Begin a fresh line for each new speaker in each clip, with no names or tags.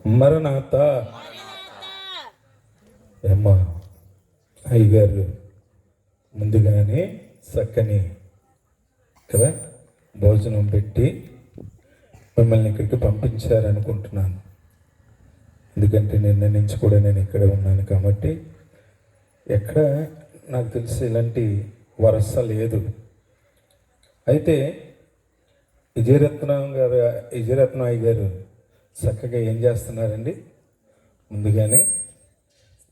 మరణాత. అమ్మా అయ్యగారు ముందుగానే చక్కని కదా భోజనం పెట్టి మిమ్మల్ని ఇక్కడికి పంపించారనుకుంటున్నాను. ఎందుకంటే నిన్న నుంచి కూడా నేను ఇక్కడ ఉన్నాను కాబట్టి ఎక్కడ నాకు తెలిసి ఇలాంటి వరస లేదు. అయితే విజయరత్నం అయ్య గారు చక్కగా ఏం చేస్తున్నారండి, ముందుగానే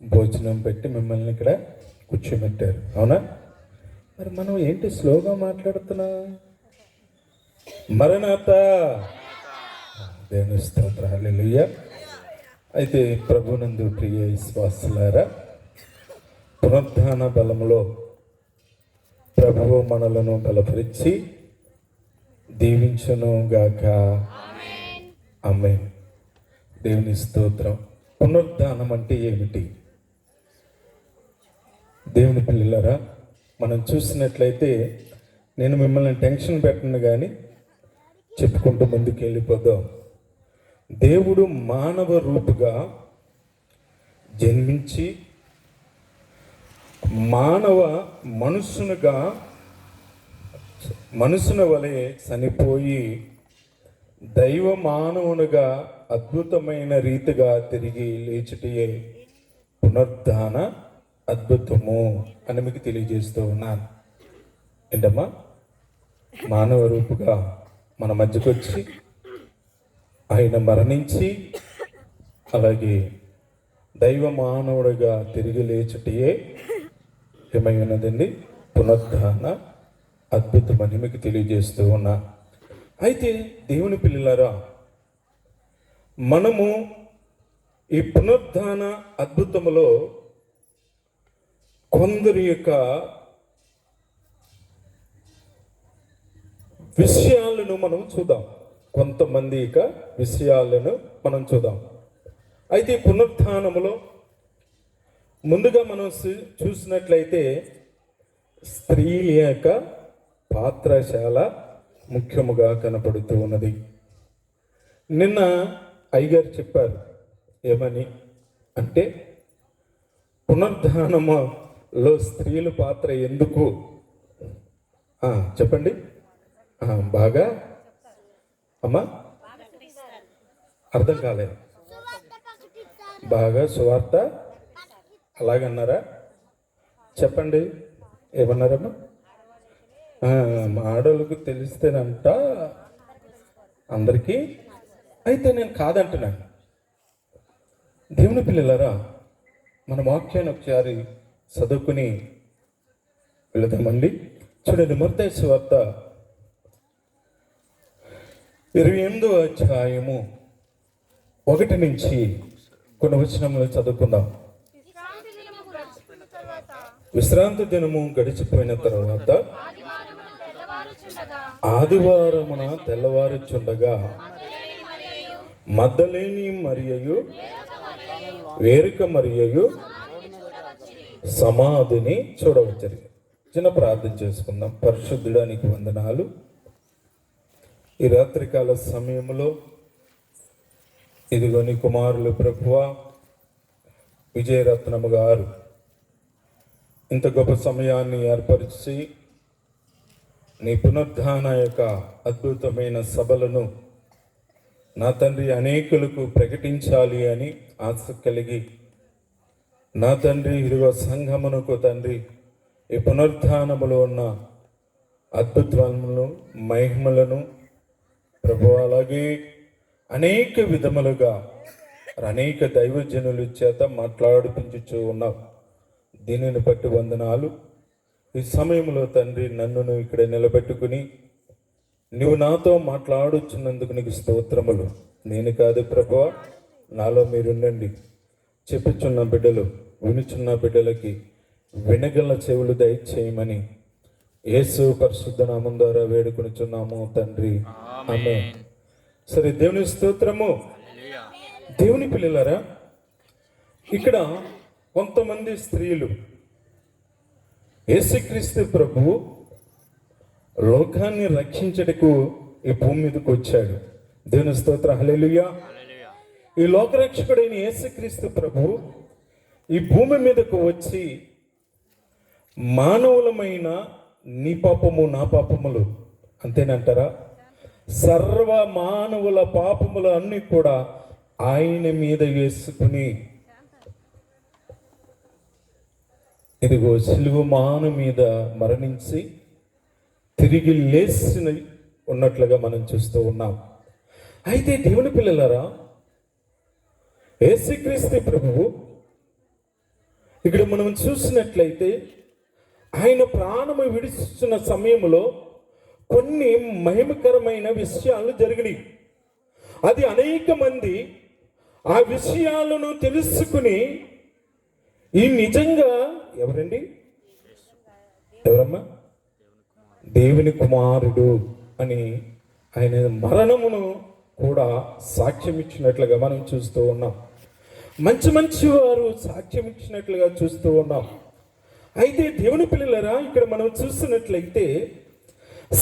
భోజనం పెట్టి మిమ్మల్ని ఇక్కడ కూర్చోబెట్టారు. అవునా? మరి మనం ఏంటి స్లోగా మాట్లాడుతున్నా? మరణాత. దేవుని స్తోత్రం, హల్లెలూయా. అయితే ప్రభునందు ప్రియ విశ్వాసులారా, పునరుద్ధాన బలములో ప్రభువు మనలను బలపరిచి దీవించును గాక. ఆమేన్. దేవుని స్తోత్రం. పునరుద్ధానం అంటే ఏమిటి? దేవుని పిల్లలారా, మనం చూసినట్లయితే నేను మిమ్మల్ని టెన్షన్ పెట్టను కానీ చెప్పుకుంటూ ముందుకు వెళ్ళిపోదాం. దేవుడు మానవ రూపుగా జన్మించి మనుషుని వలె చనిపోయి దైవ మానవునిగా అద్భుతమైన రీతిగా తిరిగి లేచుటయే పునరుద్ధాన అద్భుతము అని మీకు తెలియజేస్తూ ఉన్నాను. ఏంటమ్మా? మానవ రూపుగా మన మధ్యకు వచ్చి ఆయన మరణించి అలాగే దైవ మానవుడిగా తిరిగి లేచుటయే ఏమై ఉన్నదండి? పునరుద్ధాన అద్భుతమని మీకు తెలియజేస్తూ ఉన్నా. అయితే దేవుని పిల్లలారా, మనము ఈ పునరుద్ధాన అద్భుతములో కొందరి యొక్క విషయాలను మనం చూద్దాం. కొంతమంది యొక్క విషయాలను మనం చూద్దాం. అయితే పునరుద్ధానములో ముందుగా మనం చూసినట్లయితే స్త్రీల యొక్క పాత్ర చాలా ముఖ్యముగా కనపడుతూ ఉన్నది. నిన్న అయ్యగారు చెప్పారు ఏమని అంటే, పునరుద్ధానములో స్త్రీల పాత్ర ఎందుకు చెప్పండి. బాగా అమ్మా అర్థం కాలేదు. బాగా సువార్త అలాగన్నారా? చెప్పండి, ఏమన్నారమ్మా? ఆడోళ్ళకు తెలిస్తేనంట అందరికీ. అయితే నేను కాదంటున్నాను. దేవుని పిల్లలారా, మన వాక్యాన్ని ఒకసారి చదువుకుని వెళదామండి. చూడండి, మత్తయి సువార్త 28వ అధ్యాయము 1 నుంచి కొన్ని వచనములు చదువుకుందాం. విశ్రాంతి దినము గడిచిపోయిన తర్వాత ఆదివారమున తెల్లవారుచుండగా మగ్దలేని మరియయు వేరొక మరియయు సమాధిని చూడవచ్చారు. చిన్న ప్రార్థన చేసుకుందాం. పరిశుద్ధుడానికి వందనాలు. ఈ రాత్రికాల సమయంలో ఇదిగో నీ కుమారులు ప్రభువా విజయరత్నము గారు ఇంత గొప్ప సమయాన్ని ఏర్పరిచి నీ పునరుద్ధాన యొక్క అద్భుతమైన సభలను నా తండ్రి అనేకులకు ప్రకటించాలి అని ఆశ కలిగి, నా తండ్రి ఇదిగో సంఘమునకు తండ్రి ఈ పునరుద్ధానములో ఉన్న అద్భుతాలను మహిమలను ప్రభు అలాగే అనేక విధములుగా అనేక దైవజనుల చేత మాట్లాడిపించుచూ ఉన్నావు. దీనిని బట్టి వందనాలు. ఈ సమయంలో తండ్రి నన్ను ఇక్కడ నిలబెట్టుకుని నువ్వు నాతో మాట్లాడుచున్నందుకు నీకు స్తోత్రములు. నేను కాదు ప్రభువా, నాలో మీరుండండి. చెప్పుచున్న బిడ్డలు, వినుచున్న బిడ్డలకి వినగల చెవులు దయచేయమని యేసు పరిశుద్ధ నామం ద్వారా వేడుకొనుచున్నాము తండ్రి, ఆమేన్. సరే, దేవుని స్తోత్రము. దేవుని పిల్లలారా, ఇక్కడ కొంతమంది స్త్రీలు యేసుక్రీస్తు ప్రభువు లోకాన్ని రక్షించటకు ఈ భూమి మీదకి వచ్చాడు. దేవుని స్తోత్రం, హల్లెలూయా. ఈ లోకరక్షకుడైన యేసుక్రీస్తు ప్రభు ఈ భూమి మీదకు వచ్చి మానవులమైన నీ పాపము నా పాపములు అంతేనంటారా? సర్వ మానవుల పాపములు అన్నీ కూడా ఆయన మీద వేసుకుని ఇదిగో సిలువ మాను మీద మరణించి తిరిగి లేచి ఉన్నట్లుగా మనం చూస్తూ ఉన్నాం. అయితే దేవుని పిల్లలారా, యేసుక్రీస్తు ప్రభువు ఇక్కడ మనం చూసినట్లయితే ఆయన ప్రాణము విడిస్తున్న సమయంలో కొన్ని మహిమకరమైన విషయాలు జరిగినాయి. అది అనేక మంది ఆ విషయాలను తెలుసుకుని ఈ నిజంగా ఎవరండి, ఎవరమ్మా, దేవుని కుమారుడు అని ఆయన మరణమును కూడా సాక్ష్యం ఇచ్చినట్లుగా మనం చూస్తూ ఉన్నాం. మంచి మంచి వారు సాక్ష్యం ఇచ్చినట్లుగా చూస్తూ ఉన్నాం. అయితే దేవుని పిల్లలరా, ఇక్కడ మనం చూసినట్లయితే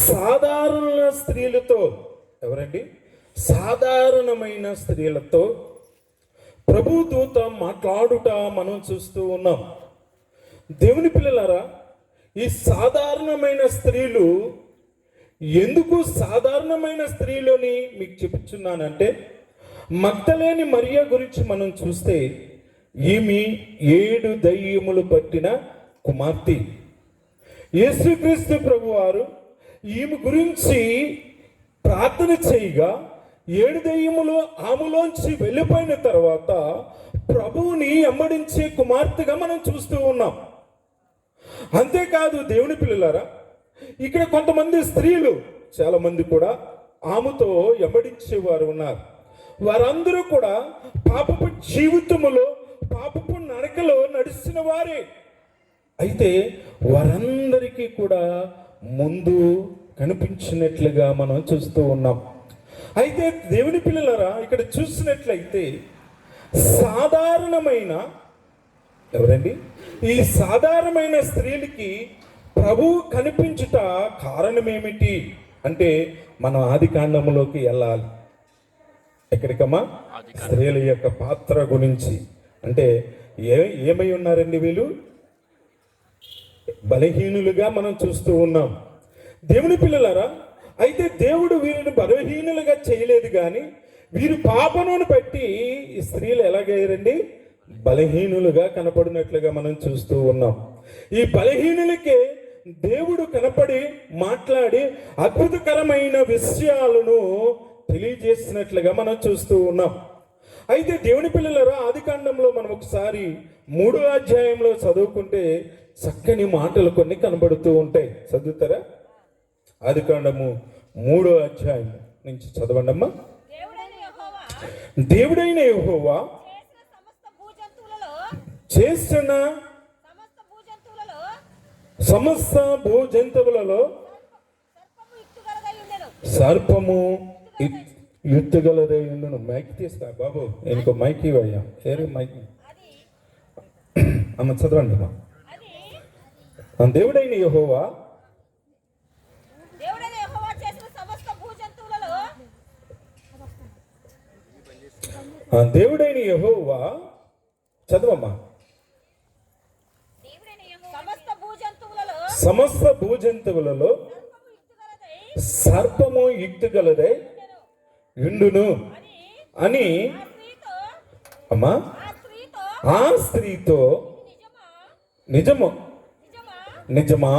సాధారణ స్త్రీలతో, ఎవరండి, సాధారణమైన స్త్రీలతో ప్రభు దూత మాట్లాడుట మనం చూస్తూ ఉన్నాం. దేవుని పిల్లలారా, ఈ సాధారణమైన స్త్రీలు ఎందుకు సాధారణమైన స్త్రీలని మీకు చెప్పుచున్నానంటే, మగ్దలేని మరియ గురించి మనం చూస్తే ఈమె 7 దయ్యములు పట్టిన కుమార్తె. యేసుక్రీస్తు ప్రభు వారు ఈమె గురించి ప్రార్థన చేయగా 7 దయ్యములు ఆమెలోంచి వెళ్ళిపోయిన తర్వాత ప్రభువుని వెంబడించే కుమార్తెగా మనం చూస్తూ ఉన్నాం. అంతేకాదు దేవుని పిల్లలారా, ఇక్కడ కొంతమంది స్త్రీలు చాలా మంది కూడా ఆమెతో వెంబడించేవారు ఉన్నారు. వారందరూ కూడా పాపపు జీవితములో, పాపపు నడకలో నడిచిన వారే. అయితే వారందరికీ కూడా ముందు కనిపించినట్లుగా మనం చూస్తూ ఉన్నాం. అయితే దేవుని పిల్లలారా, ఇక్కడ చూసినట్లయితే సాధారణమైన, ఎవరండి, ఈ సాధారణమైన స్త్రీలకి ప్రభువు కనిపించుట కారణం ఏమిటి అంటే, మనం ఆది కాండములోకి వెళ్ళాలి. ఎక్కడికమ్మా? స్త్రీల యొక్క పాత్ర గురించి. అంటే ఏమై ఉన్నారండి వీళ్ళు? బలహీనులుగా మనం చూస్తూ ఉన్నాం. దేవుని పిల్లలారా, అయితే దేవుడు వీరిని బలహీనులుగా చేయలేదు, కానీ వీరు పాపమును బట్టి ఈ స్త్రీలు ఎలాగయ్యారండి? బలహీనులుగా కనపడినట్లుగా మనం చూస్తూ ఉన్నాం. ఈ బలహీనులకే దేవుడు కనపడి మాట్లాడి అద్భుతకరమైన విషయాలను తెలియజేసినట్లుగా మనం చూస్తూ ఉన్నాం. అయితే దేవుని పిల్లలారా, ఆది కాండంలో మనం ఒకసారి 3వ అధ్యాయంలో చదువుకుంటే చక్కని మాటలు కొన్ని కనబడుతూ ఉంటాయి. చదువుతారా? ఆది కాండము 3వ అధ్యాయం నుంచి చదవండి అమ్మా. దేవుడైన యెహోవా చేసిన సమస్త భూజంతువులలో సర్పము యుక్తిగలదై ఉండును. మైక్ తీస్తా బాబు, ఇంకో మైక్ ఇవ్వయ్యా. ఏరే మైక్ అమ్మ, చదవండి అమ్మా. దేవుడైన యెహోవా దేవుడైన యెహోవా చదవమ్మా. సమస్త భూజంతువులలో సర్పము యుక్తిగలదై ఉండును అని అమ్మా ఆ స్త్రీతో నిజము నిజమా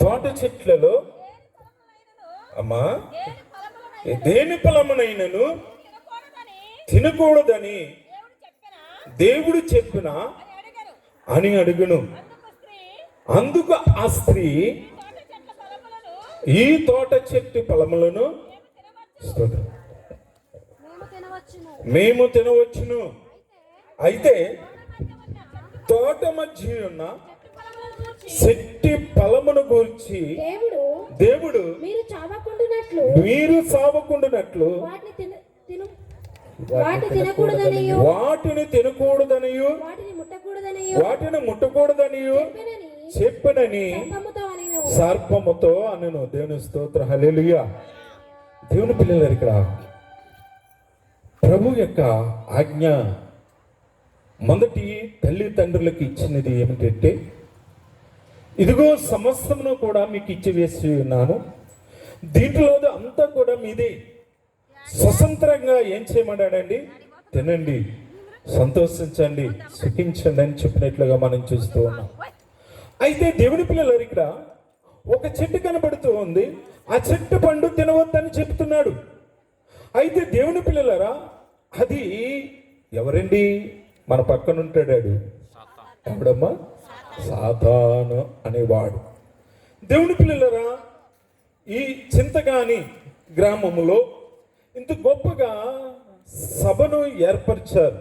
తోట చెట్లలో అమ్మా దేని ఫలమునైనను తినకూడదని దేవుడు చెప్పిన అని అడుగును. అందుకు ఆ స్త్రీ ఈ తోట చెట్టు ఫలములను మేము తినవచ్చును. అయితే తోట మధ్య ఉన్న చెట్టు ఫలమును గూర్చి దేవుడు మీరు సావకుండునట్లు వాటిని తినకూడదనియు వాటిని ముట్టకూడదనియు చెప్పనని సర్పముతో అనను. దేవుని స్తోత్ర, హల్లెలూయా. దేవుని పిల్లలు, ఇక్కడ ప్రభు యొక్క ఆజ్ఞ మొదటి తల్లిదండ్రులకు ఇచ్చినది ఏమిటంటే, ఇదిగో సమస్తమును కూడా మీకు ఇచ్చి వేసి ఉన్నాను, దీంట్లో అంతా కూడా మీదే, స్వతంత్రంగా ఏం చేయమన్నాడండి, తినండి, సంతోషించండి, సుఖించండి అని చెప్పినట్లుగా మనం చూస్తూ ఉన్నాం. అయితే దేవుని పిల్లలు ఇక్కడ ఒక చెట్టు కనబడుతూ ఉంది, ఆ చెట్టు పండు తినవద్దని చెప్తున్నాడు. అయితే దేవుని పిల్లలరా, అది ఎవరండి? మన పక్కన ఉంటాడాడు, ఎవడమ్మా? సాతాను అనేవాడు. దేవుని పిల్లలరా, ఈ చింతగాని గ్రామంలో ఇంత గొప్పగా సభను ఏర్పరిచారు.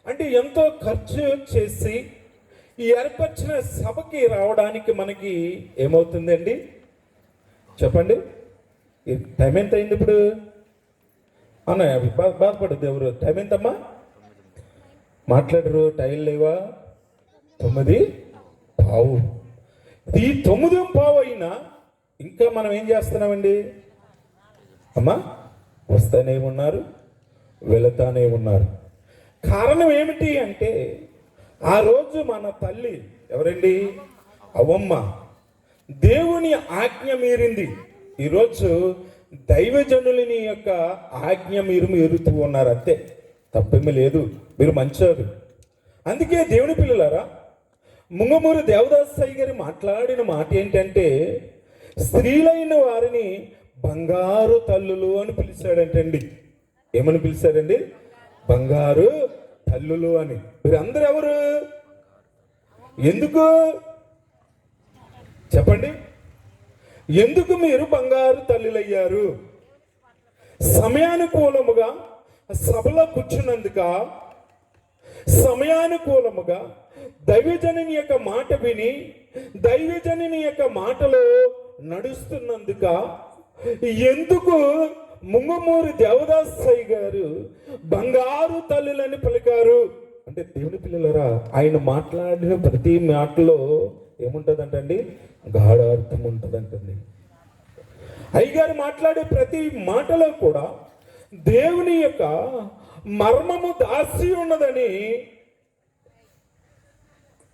అంటే ఎంతో ఖర్చు చేసి ఈ ఏర్పరిచిన సభకి రావడానికి మనకి ఏమవుతుందండి చెప్పండి? టైం ఎంత అయింది ఇప్పుడు? అన్న బాధపడద్దు ఎవరు. టైం ఎంతమ్మా? మాట్లాడరు, టైం లేవా? 9:15. ఈ 9:15 అయినా ఇంకా మనం ఏం చేస్తున్నామండి అమ్మా? వస్తానే ఉన్నారు, వెళతానే ఉన్నారు. కారణం ఏమిటి అంటే, ఆ రోజు మన తల్లి ఎవరండి? అవ్వమ్మ దేవుని ఆజ్ఞ మీరింది. ఈరోజు దైవజనులని యొక్క ఆజ్ఞ మీరు మీరుతూ ఉన్నారు, అంతే, తప్పేమీ లేదు, మీరు మంచోరు. అందుకే దేవుని పిల్లలారా, ముంగమూరు దేవదాసయ్య గారు మాట్లాడిన మాట ఏంటంటే, స్త్రీలైన వారిని బంగారు తల్లులు అని పిలిచాడంటండి. ఏమని పిలిచాడండి? బంగారు తల్లులు అని. మీరందరూ ఎవరు? ఎందుకు చెప్పండి? ఎందుకు మీరు బంగారు తల్లులయ్యారు? సమయానుకూలముగా సభలో కూర్చున్నందుక, సమయానుకూలముగా దైవజనుని యొక్క మాట విని దైవజనుని యొక్క మాటలో నడుస్తున్నందుక, ఎందుకు ముంగమూరి దేవదాసయ్య గారు బంగారు తల్లులని పలికారు అంటే, దేవుని పిల్లలరా, ఆయన మాట్లాడిన ప్రతి మాటలో ఏముంటుందంటండి? గాఢార్థం ఉంటుందంటండి. అయ్యగారు మాట్లాడే ప్రతి మాటలో కూడా దేవుని యొక్క మర్మము దాసి ఉన్నదని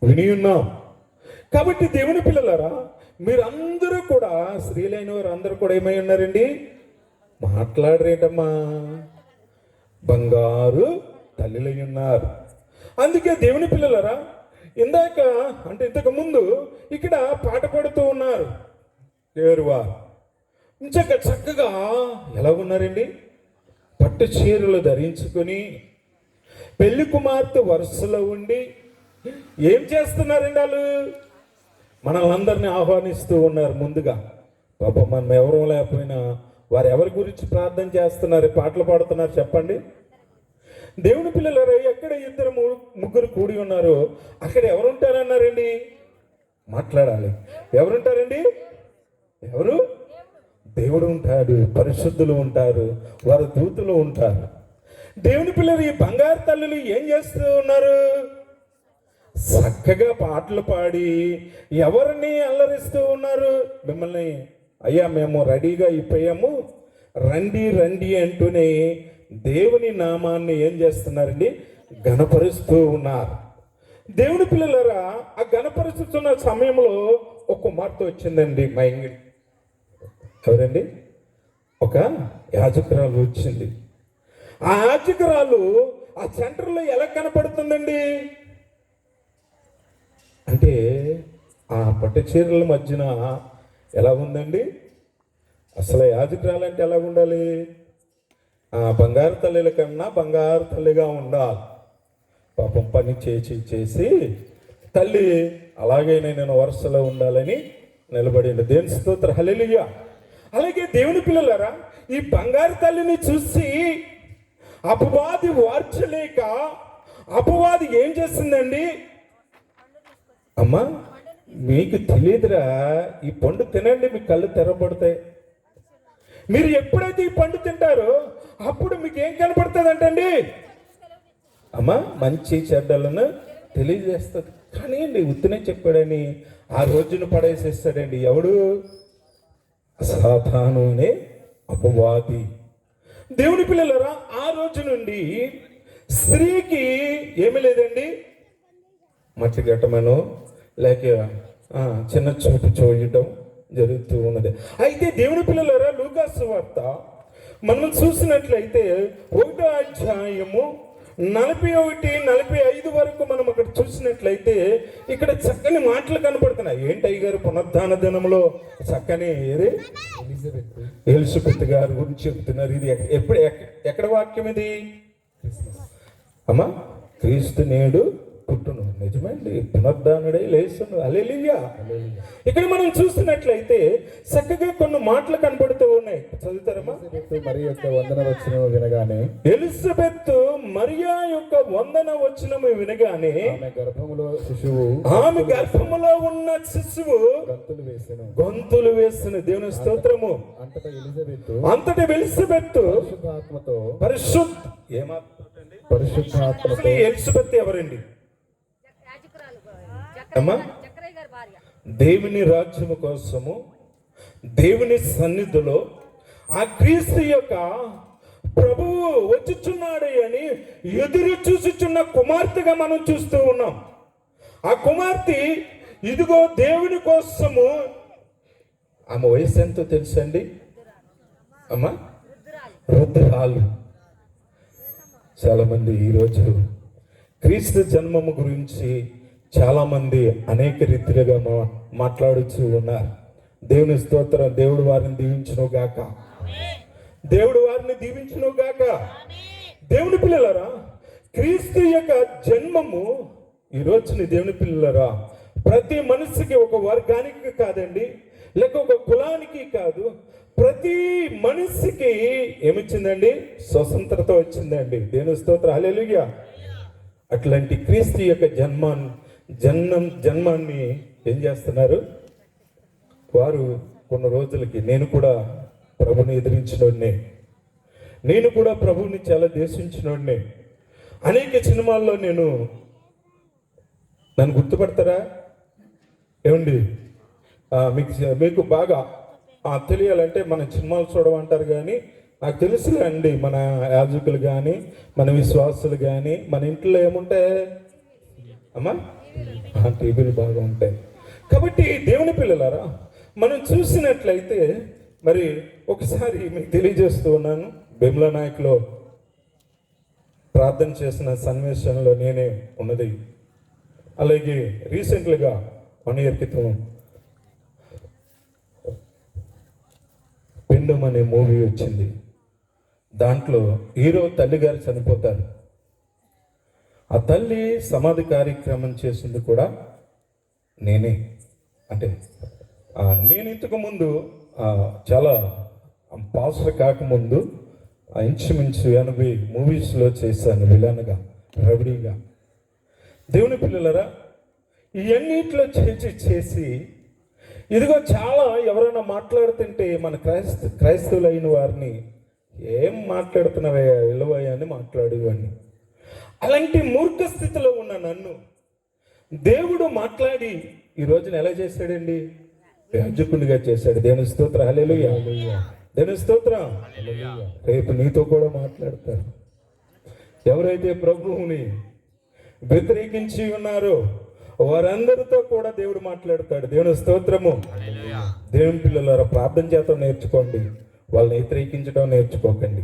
విని ఉన్నాం. కాబట్టి దేవుని పిల్లలరా, మీరందరూ కూడా, స్త్రీలైన వారు అందరూ కూడా ఏమై ఉన్నారండి? మాట్లాడరేటమ్మా? బంగారు తల్లిలై ఉన్నారు. అందుకే దేవుని పిల్లలరా, ఇందాక అంటే ఇంతకు ముందు ఇక్కడ పాట పాడుతూ ఉన్నారు కేరువా. చక్కగా ఎలా ఉన్నారండి? పట్టు చీరలు ధరించుకొని పెళ్లి కుమార్తె వరుసలో ఉండి ఏం చేస్తున్నారండి? వాళ్ళు మనల్ని అందరినీ ఆహ్వానిస్తూ ఉన్నారు. ముందుగా పాపం మనం ఎవరూ లేకపోయినా వారు ఎవరి గురించి ప్రార్థన చేస్తున్నారు, పాటలు పాడుతున్నారు చెప్పండి? దేవుని పిల్లలు ఎక్కడ ఇద్దరు ముగ్గురు కూడి ఉన్నారో అక్కడ ఎవరుంటారన్నారండి? మాట్లాడాలి. ఎవరుంటారండి? ఎవరు? దేవుడు ఉంటాడు, పరిశుద్ధులు ఉంటారు, వారు దూతులు ఉంటారు. దేవుని పిల్లలు ఈ బంగారు తల్లులు ఏం చేస్తూ ఉన్నారు? చక్కగా పాటలు పాడి ఎవరిని అల్లరిస్తూ ఉన్నారు? మిమ్మల్ని, అయ్యా మేము రెడీగా అయిపోయాము, రండి రండి అంటూనే దేవుని నామాన్ని ఏం చేస్తున్నారండి? ఘనపరుస్తూ ఉన్నారు. దేవుని పిల్లలరా, ఆ ఘనపరుస్తున్న సమయంలో ఒక కుమార్తె వచ్చిందండి మా ఇంగిడి. ఎవరండి? ఒక యాజకురాలు వచ్చింది. ఆ యాజకురాలు ఆ సెంటర్లో ఎలా కనపడుతుందండి అంటే, ఆ పట్టు చీరల మధ్యన ఎలా ఉందండి? అసలు యాజకురాలు అంటే ఎలా ఉండాలి? ఆ బంగారు తల్లిల కన్నా బంగారు తల్లిగా ఉండాలి. పాపం పని చేసి తల్లి అలాగైనా నేను వరుసలో ఉండాలని నిలబడింది. దేవుని స్తోత్రం, హల్లెలూయా. అలాగే దేవుని పిల్లలారా, ఈ బంగారు తల్లిని చూసి అపవాది వార్చలేక అపవాది ఏం చేసిందండి? అమ్మా మీకు తెలియదురా, ఈ పండు తినండి, మీ కళ్ళు తెరబడతాయి. మీరు ఎప్పుడైతే ఈ పండు తింటారో అప్పుడు మీకు ఏం కనపడుతుంది అంటండి? అమ్మా మంచి చెడ్డలను తెలియజేస్తుంది. కానీ అండి ఉత్తినే చెప్పాడని ఆ రోజును పడేసేస్తాడండి. ఎవడు? సాతాను అనే అపవాది. దేవుని పిల్లలరా, ఆ రోజు నుండి స్త్రీకి ఏమీ లేదండి, మట్టి గట్టమను లేక చిన్న చోటు చూడటం జరుగుతూ ఉన్నది. అయితే దేవుని పిల్లలరా, లూకాసు వార్త మనం చూసినట్లయితే 1వ అధ్యాయము 41-45 వరకు మనం అక్కడ చూసినట్లయితే ఇక్కడ చక్కని మాటలు కనపడుతున్నాయి. ఏంటి అయ్యగారు పునరుద్ధాన దినంలో చక్కని ఎలిజబెత్ గారి గురించి చెప్తున్నారు. ఇది ఎక్కడ వాక్యం ఇది? అమ్మా, క్రీస్తు నేడు పుట్టును. నిజమండి, పునరుద్ధానుడై లేచును. హల్లెలూయా. ఇక్కడ మనం చూసినట్లయితే చక్కగా కొన్ని మాటలు కనబడుతూ ఉన్నాయి. చదువుతారమ్మా?
మరియ యొక్క వందన వచనము వినగానే,
ఎలిజబెత్ మరియా యొక్క వందన వచనము వినగానే ఆమె గర్భములో ఉన్న శిశువు గొంతులు వేసిన. దేవుని స్తోత్రము. అంతటి ఎలిజబెత్ పరిశుద్ధాత్మతో. ఎలిజబెత్ ఎవరండి అమ్మా? దేవుని రాజ్యము కోసము దేవుని సన్నిధిలో ఆ క్రీస్తు యొక్క ప్రభువు వచ్చుచున్నాడు అని ఎదురు చూసుచున్న కుమార్తెగా మనం చూస్తూ ఉన్నాం. ఆ కుమార్తె ఇదిగో దేవుని కోసము, ఆమె వయసు ఎంతో తెలుసండి అమ్మా? రుద్రాలు. చాలా మంది ఈరోజు క్రీస్తు జన్మము గురించి చాలా మంది అనేక రీతిలుగా మాట్లాడుతూ ఉన్నారు. దేవుని స్తోత్రం. దేవుడు వారిని దీవించును గాక. దేవుడు వారిని దీవించును గాక. దేవుని పిల్లలరా, క్రీస్తు యొక్క జన్మము ఈ రోజుని దేవుని పిల్లలరా ప్రతి మనిషికి, ఒక వర్గానికి కాదండి, లేక ఒక కులానికి కాదు, ప్రతి మనిషికి ఏమిచ్చిందండి? స్వతంత్రత వచ్చిందండి. దేవుని స్తోత్రం. హల్లెలూయా. అట్లాంటి క్రీస్తు యొక్క జన్మాన్ని ఏం చేస్తున్నారు వారు? కొన్ని రోజులకి నేను కూడా ప్రభుని ఎదిరించినోడ్నే, నేను కూడా ప్రభుని చాలా దేశించినోడ్నే. అనేక సినిమాల్లో నన్ను గుర్తుపడతారా ఏమండి? మీకు బాగా తెలియాలంటే మన సినిమాలు చూడమంటారు, కానీ నాకు తెలుసులే అండి, మన యాజకులు కానీ మన విశ్వాసులు కానీ మన ఇంట్లో ఏముంటాయి అమ్మా? టీవీలు బాగా ఉంటాయి. కాబట్టి దేవుని పిల్లలారా, మనం చూసినట్లయితే మరి ఒకసారి మీకు తెలియజేస్తూ ఉన్నాను. బిమ్లా నాయక్లో ప్రార్థన చేసిన సన్నివేశంలో నేనే ఉన్నది. అలాగే రీసెంట్గా 1 year క్రితం పిండం అనే మూవీ వచ్చింది. దాంట్లో హీరో తల్లి గారు చనిపోతారు. ఆ తల్లి సమాధి కార్యక్రమం చేసింది కూడా నేనే. అంటే నేను ఇంతకు ముందు చాలా పాస్టర్ కాకముందు ఇంచుమించు 80 మూవీస్లో చేశాను విలన్గా, రౌడీగా. దేవుని పిల్లలరా, ఇవన్నిట్లో చేసి ఇదిగో చాలా ఎవరైనా మాట్లాడుతుంటే మన క్రైస్తవులైన వారిని ఏం మాట్లాడుతున్నావే ఇలవయ్య అని మాట్లాడేవాడిని. అలాంటి మూర్ఖ స్థితిలో ఉన్న నన్ను దేవుడు మాట్లాడి ఈ రోజున ఎలా చేశాడండి? యాజకునిగా చేశాడు. దేవుని స్తోత్రం. హల్లెలూయా. దేవుని స్తోత్రం. రేపు నీతో కూడా మాట్లాడతారు. ఎవరైతే ప్రభువుని వ్యతిరేకించి ఉన్నారో వారందరితో కూడా దేవుడు మాట్లాడతాడు. దేవుని స్తోత్రము. దేవుని పిల్లలారా, ప్రార్థన చేత నేర్చుకోండి, వాళ్ళని వ్యతిరేకించడం నేర్చుకోకండి.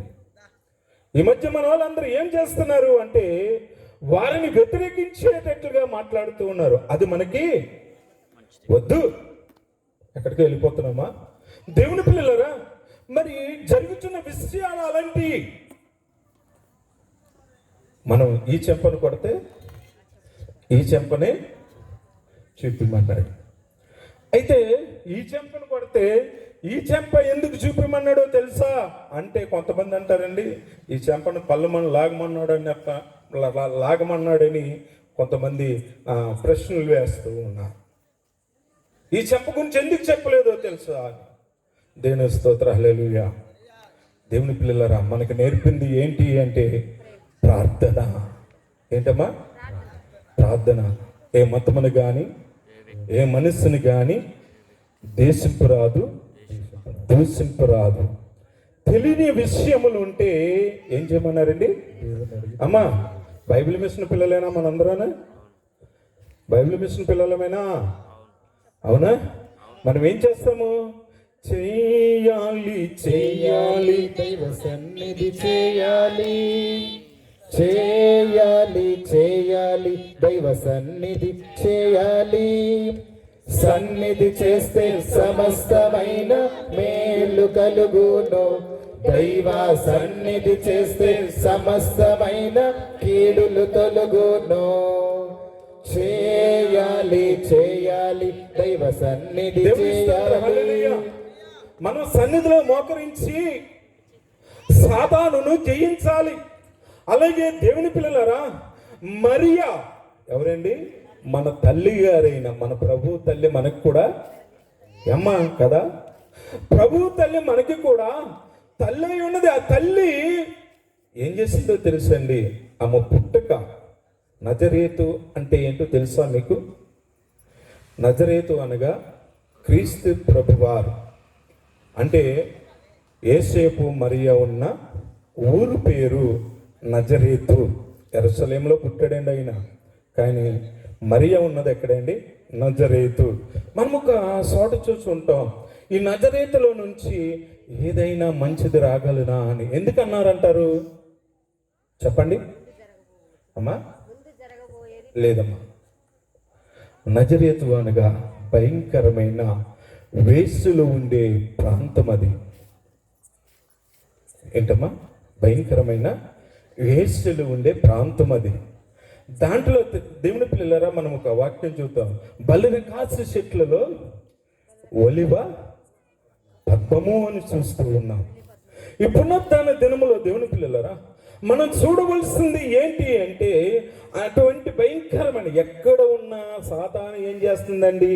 ఈ మధ్య మన వాళ్ళందరూ ఏం చేస్తున్నారు అంటే వారిని వ్యతిరేకించేటట్లుగా మాట్లాడుతూ ఉన్నారు. అది మనకి వద్దు. ఎక్కడికి వెళ్ళిపోతున్నామా? దేవుని పిల్లలారా, మరి జరుగుతున్న విషయాలు అలాంటి. మనం ఈ చెంపను కొడితే ఈ చెంపనే చూపిమన్నాడు. అయితే ఈ చెంపను కొడితే ఈ చెంప ఎందుకు చూపిమన్నాడో తెలుసా అంటే కొంతమంది అంటారండి, ఈ చెంపను పళ్ళమని లాగమన్నాడని కొంతమంది ప్రశ్నలు వేస్తూ ఉన్నారు. ఈ చెంప గురించి ఎందుకు చెప్పలేదో తెలుసా? దేవుని స్తోత్రం. హల్లెలూయా. దేవుని పిల్లలారా, మనకు నేర్పింది ఏంటి అంటే ప్రార్థన. ఏంటమ్మా? ప్రార్థన. ఏ మతమును కానీ ఏ మనస్సుని కానీ దేశింపరాదు, దూషింపరాదు. తెలియని విషయములు ఉంటే ఏం చేయమన్నారండి? అమ్మా, బైబిల్ మిషన్ పిల్లలేనా మనందరానా? బైబిల్ మిషన్ పిల్లలమేనా? అవునా? మనం ఏం చేస్తాము? చేయాలి చేయాలి
దైవ సన్నిధి చేయాలి, చేయాలి చేయాలి దైవ సన్నిధి చేయాలి. సన్నిధి చేస్తే సమస్తమైన మేలు కలుగును. దైవ సన్నిధి చేస్తే సమస్తమైన కీడులు తొలగును. చేయాలి చేయాలి దైవ సన్నిధి
దేవుని స్తోత్రం,
చేయాలి.
హల్లెలూయా. మనం సన్నిధిలో మోకరించి సాతానును జయించాలి. అలాగే దేవుని పిల్లలారా, మరియా ఎవరండి? మన తల్లి గారైన మన ప్రభు తల్లి మనకు కూడా అమ్మ కదా. ప్రభు తల్లి మనకి కూడా తల్లి అయి ఉన్నది. ఆ తల్లి ఏం చేసిందో తెలుసండి? ఆమె పుట్టుక నజరేతు అంటే ఏంటో తెలుసా మీకు? నజరేతు అనగా క్రీస్తు ప్రభువారు. అంటే యేసేపు మరియా ఉన్న ఊరు పేరు నజరేతు. యెరూషలేములో పుట్టాడండి ఆయన, కానీ మరియా ఉన్నది ఎక్కడండి? నజరేతు. మనం ఒక చోట చూసి ఉంటాం, ఈ నజరేతులో నుంచి ఏదైనా మంచిది రాగలనా అని. ఎందుకు అన్నారంటారు చెప్పండి అమ్మా? లేదమ్మా, నజరేతు అనగా భయంకరమైన వేశ్యలు ఉండే ప్రాంతం అది. ఏంటమ్మా? భయంకరమైన వేశ్యలు ఉండే ప్రాంతం అది. దాంట్లో దేవుని పిల్లలారా, మనం ఒక వాక్యం చూద్దాం. బలిని కాసు చెట్లలో ఒలివ పద్మము అని చూస్తూ ఉన్నాం. ఈ పునరుద్ధాన దినములో దేవుని పిల్లలారా, మనం చూడవలసింది ఏంటి అంటే, అటువంటి భయంకరమైన ఎక్కడ ఉన్న సాతాను ఏం చేస్తుందండి?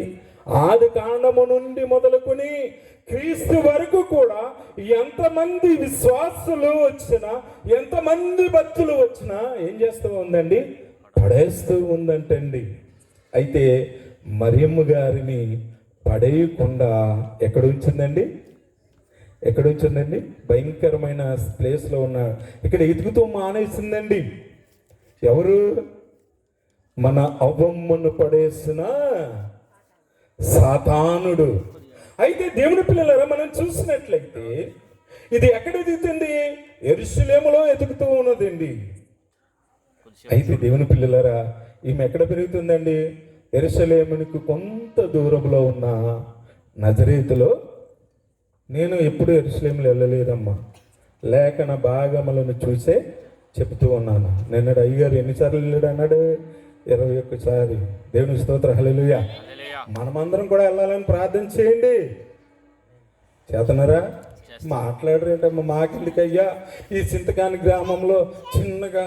ఆది కాండము నుండి మొదలుకొని క్రీస్తు వరకు కూడా ఎంతమంది విశ్వాసులు వచ్చినా, ఎంతమంది భక్తులు వచ్చినా ఏం చేస్తూ ఉందండి? పడేస్తూ ఉందంటండి. అయితే మరియమ్మ గారిని పడేయకుండా ఎక్కడ ఉంచిందండి? ఎక్కడ ఉంచిందండి? భయంకరమైన ప్లేస్లో ఉన్న ఇక్కడ ఎదుగుతూ మానేసిందండి. ఎవరు? మన అవ్వమ్మను పడేసిన సాతానుడు. అయితే దేవుని పిల్లలారా, మనం చూసినట్లయితే ఇది ఎక్కడ ఎదుగుతుంది? యెరూషలేములో ఎదుగుతూ ఉన్నదండి. అయితే దేవుని పిల్లలారా, ఈమె ఎక్కడ పెరుగుతుందండి? యెరూషలేమునికి కొంత దూరంలో ఉన్న నజరేతులో. నేను ఎప్పుడు యెరూషలేములో వెళ్ళలేదమ్మా, లేఖన భాగములను చూసే చెప్తూ ఉన్నాను. నిన్నడు అయ్యగారు ఎన్నిసార్లు వెళ్ళాడు అన్నాడు? 21 సారి. దేవుని స్తోత్రం, హల్లెలూయా. మనమందరం కూడా వెళ్ళాలని ప్రార్థన చేయండి. చేతనరా? మాట్లాడరేంటమ్మా? మాకెందుకయ్యా? ఈ చింతకాని గ్రామంలో చిన్నగా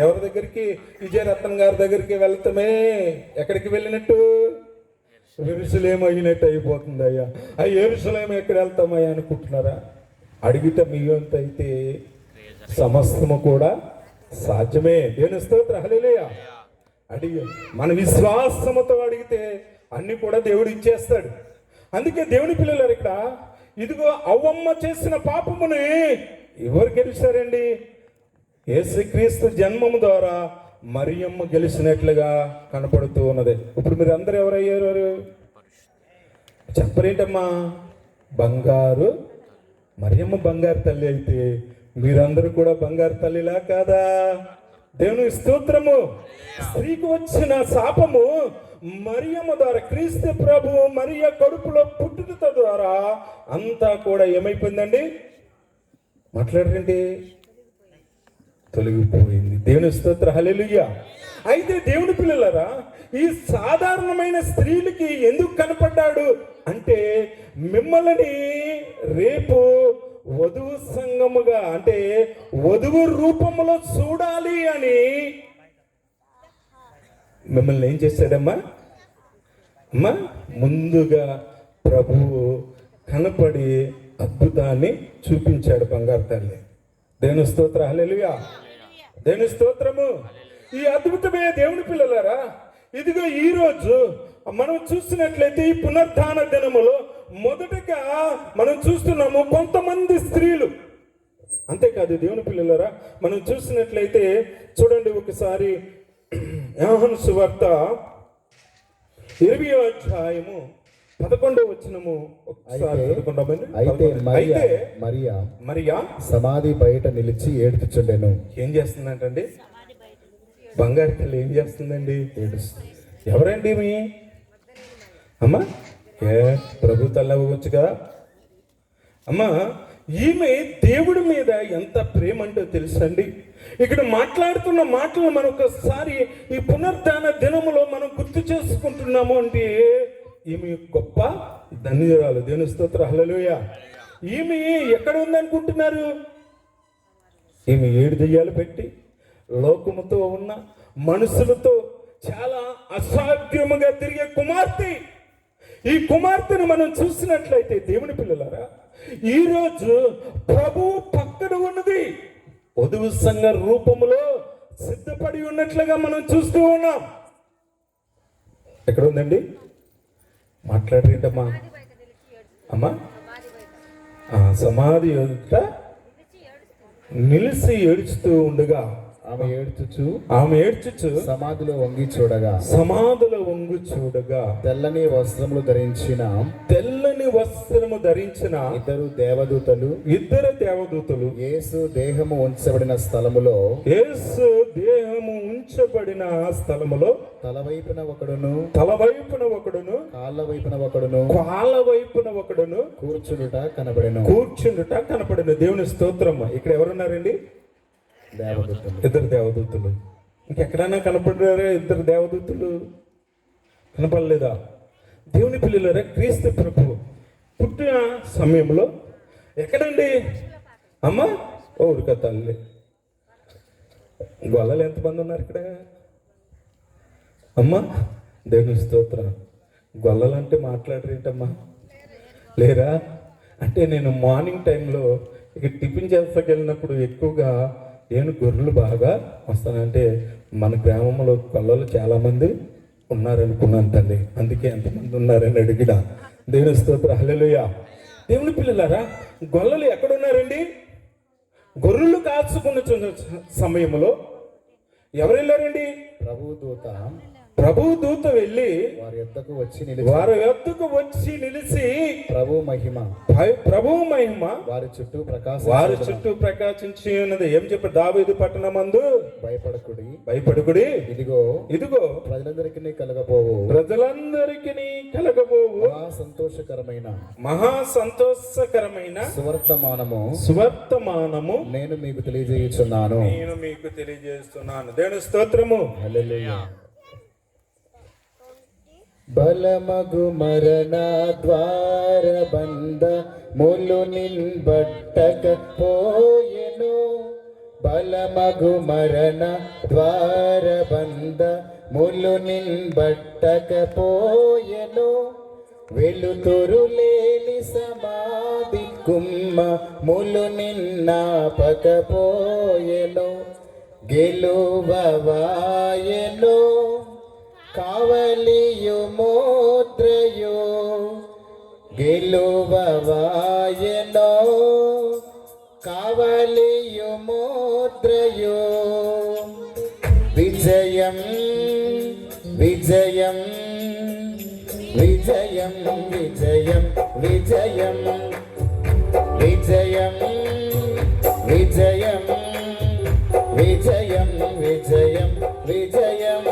ఎవరి దగ్గరికి? విజయరత్నం గారి దగ్గరికి వెళ్తామే. ఎక్కడికి వెళ్ళినట్టు? యెరూషలేము అయినట్టు అయిపోతుంది అయ్యా. ఆ యెరూషలేము ఎక్కడ వెళ్తామయ్యా అనుకుంటున్నారా? అడిగితే మీ వంతు అయితే సమస్తము కూడా సాధ్యమే. దేవుని స్తోత్రం, హల్లెలూయా. అడిగి మన విశ్వాసముతో అడిగితే అన్ని కూడా దేవుడు ఇచ్చేస్తాడు. అందుకే దేవుని పిల్లలు ఇక్కడ ఇదిగో అవ్వమ్మ చేసిన పాపముని ఎవరు గెలిచారండి? యేసుక్రీస్తు జన్మము ద్వారా మరియమ్మ గెలిచినట్లుగా కనపడుతూ ఉన్నది. ఇప్పుడు మీరు అందరూ ఎవరయ్యారు? చెప్పరేంటమ్మా? బంగారు మరియమ్మ బంగారు తల్లి అయితే మీరందరూ కూడా బంగారు తల్లిలా కాదా? దేవుని స్తోత్రము. స్త్రీకి వచ్చిన శాపము మరియమ్మ ద్వారా, క్రీస్తు ప్రభు మరియ కడుపులో పుట్టుట ద్వారా అంతా కూడా ఏమైపోయిందండి? మాట్లాడరండి? తొలగిపోయింది. దేవుని స్తోత్రం, హల్లెలూయా. అయితే దేవుని పిల్లలారా, ఈ సాధారణమైన స్త్రీలకి ఎందుకు కనపడ్డాడు అంటే, మిమ్మల్ని రేపు వధువు సంఘముగా అంటే వధువు రూపంలో చూడాలి అని మిమ్మల్ని ఏం చేశాడమ్మా? అమ్మా, ముందుగా ప్రభువు కనపడి అద్భుతాన్ని చూపించాడు బంగారు తల్లి. దేవుని స్తోత్రం, హల్లెలూయా. దేవుని స్తోత్రము. ఈ అద్భుతమే దేవుని పిల్లలారా, ఇదిగో ఈరోజు మనం చూసినట్లయితే ఈ పునరుద్ధాన దినములో మొదటగా మనం చూస్తున్నాము కొంతమంది స్త్రీలు అంతేకాదు దేవుని పిల్లలారా, మనం చూసినట్లయితే చూడండి ఒకసారి యోహాను సువార్త 20వ అధ్యాయము 11వ వచనము ఒకసారి చదువుకుందామండి.
అయితే మరియా సమాధి బయట నిలిచి ఏడ్చుచుండెను.
ఏం చేస్తుందంటండి? బంగారు తల్లి ఏం చేస్తుందండి? ఎవరండి మీ అమ్మా? ప్రభు తల్లి అవ్వచ్చు కదా అమ్మా. ఈమె దేవుడి మీద ఎంత ప్రేమ అంటో తెలుసండి. ఇక్కడ మాట్లాడుతున్న మాటలు మనం ఒకసారి ఈ పునరుద్ధాన దినములో మనం గుర్తు చేసుకుంటున్నాము అంటే ఈమె గొప్ప ధన్యురాలు. దేవుని స్తోత్రం, హల్లెలూయా. ఈమె ఎక్కడ ఉందనుకుంటున్నారు? ఈమె 7 దెయ్యాలు పెట్టి లోకముతో ఉన్న మనుషులతో చాలా అసాధ్యముగా తిరిగే కుమార్తె. ఈ కుమార్తెను మనం చూసినట్లయితే దేవుని పిల్లలారా, ఈరోజు ప్రభు పక్కన ఉన్నది వధువు సంఘ రూపములో సిద్ధపడి ఉన్నట్లుగా మనం చూస్తూ ఉన్నాం. ఎక్కడ ఉందండి? మాట్లాడరేంటమ్మా అమ్మా? సమాధి ఎదుట నిలిచి ఏడుస్తూ ఉండగా
ఆమె ఏడ్చుచు సమాధిలో వంగి చూడగా తెల్లని వస్త్రము ధరించిన ఇద్దరు దేవదూతలు యేసు దేహము ఉంచబడిన స్థలములో తల వైపున ఒకడును కాళ్ళ వైపున ఒకడును కూర్చుండుట కనబడెను. దేవుని స్తోత్రమ్మ. ఇక్కడ ఎవరున్నారండి? ఇద్దరు దేవదూతలు. ఇంకెక్కడైనా కనపడ్డారా? ఇద్దరు దేవదూతలు కనపడలేదా? దేవుని పిల్లలారా, క్రీస్తు ప్రభు పుట్టిన సమయంలో ఎక్కడండి అమ్మ? ఊరిక తల్లి. గొల్లలు ఎంతమంది ఉన్నారు ఇక్కడ అమ్మ? దేవుని స్తోత్రం. గొల్లలు అంటే మాట్లాడరేంటమ్మా? లేరా? అంటే నేను మార్నింగ్ టైంలో ఇక టిఫిన్ చేస్తాకి వెళ్ళినప్పుడు ఎక్కువగా గొర్రెలు బాగా వస్తానంటే మన గ్రామంలో గొల్లలు చాలామంది ఉన్నారనుకున్నాను తల్లి. అందుకే ఎంతమంది ఉన్నారని అడిగిన. దేవుని స్తోత్రం, హల్లెలూయా. దేవుని పిల్లలారా, గొల్లలు ఎక్కడున్నారండి? గొర్రెలు కాచుకున్న సమయంలో ఎవరు వెళ్ళారండి? ప్రభు దూత వెళ్ళి వారి యొద్దకు వచ్చి నిలిచి ప్రభు మహిమ వారి చుట్టూ ప్రకాశించి ఉన్నది. ఏం చెప్పారు? దావీదు పట్టణమందు భయపడకుడి, ఇదిగో ప్రజలందరికీ కలగబోవు మహా సంతోషకరమైన సువర్తమానము నేను మీకు తెలియజేస్తున్నాను. దేవుని స్తోత్రము, హల్లెలూయా. బలమగు మరణ ద్వార బంద ములు నిన్బట్టక పోయెను. బలమగు మరణ ద్వార బంద ములు నిన్బట్టక పోయెను. వెలుతురు లేని సమాధి కుమ్మ ములు నిన్నాపక పోయెను. గెలువవాయెను కావలియు మోద్రయో గెలువవాయెనో కావలియు మోద్రయో. విజయం విజయం విజయం విజయం విజయం విజయం విజయం విజయం విజయం విజయం.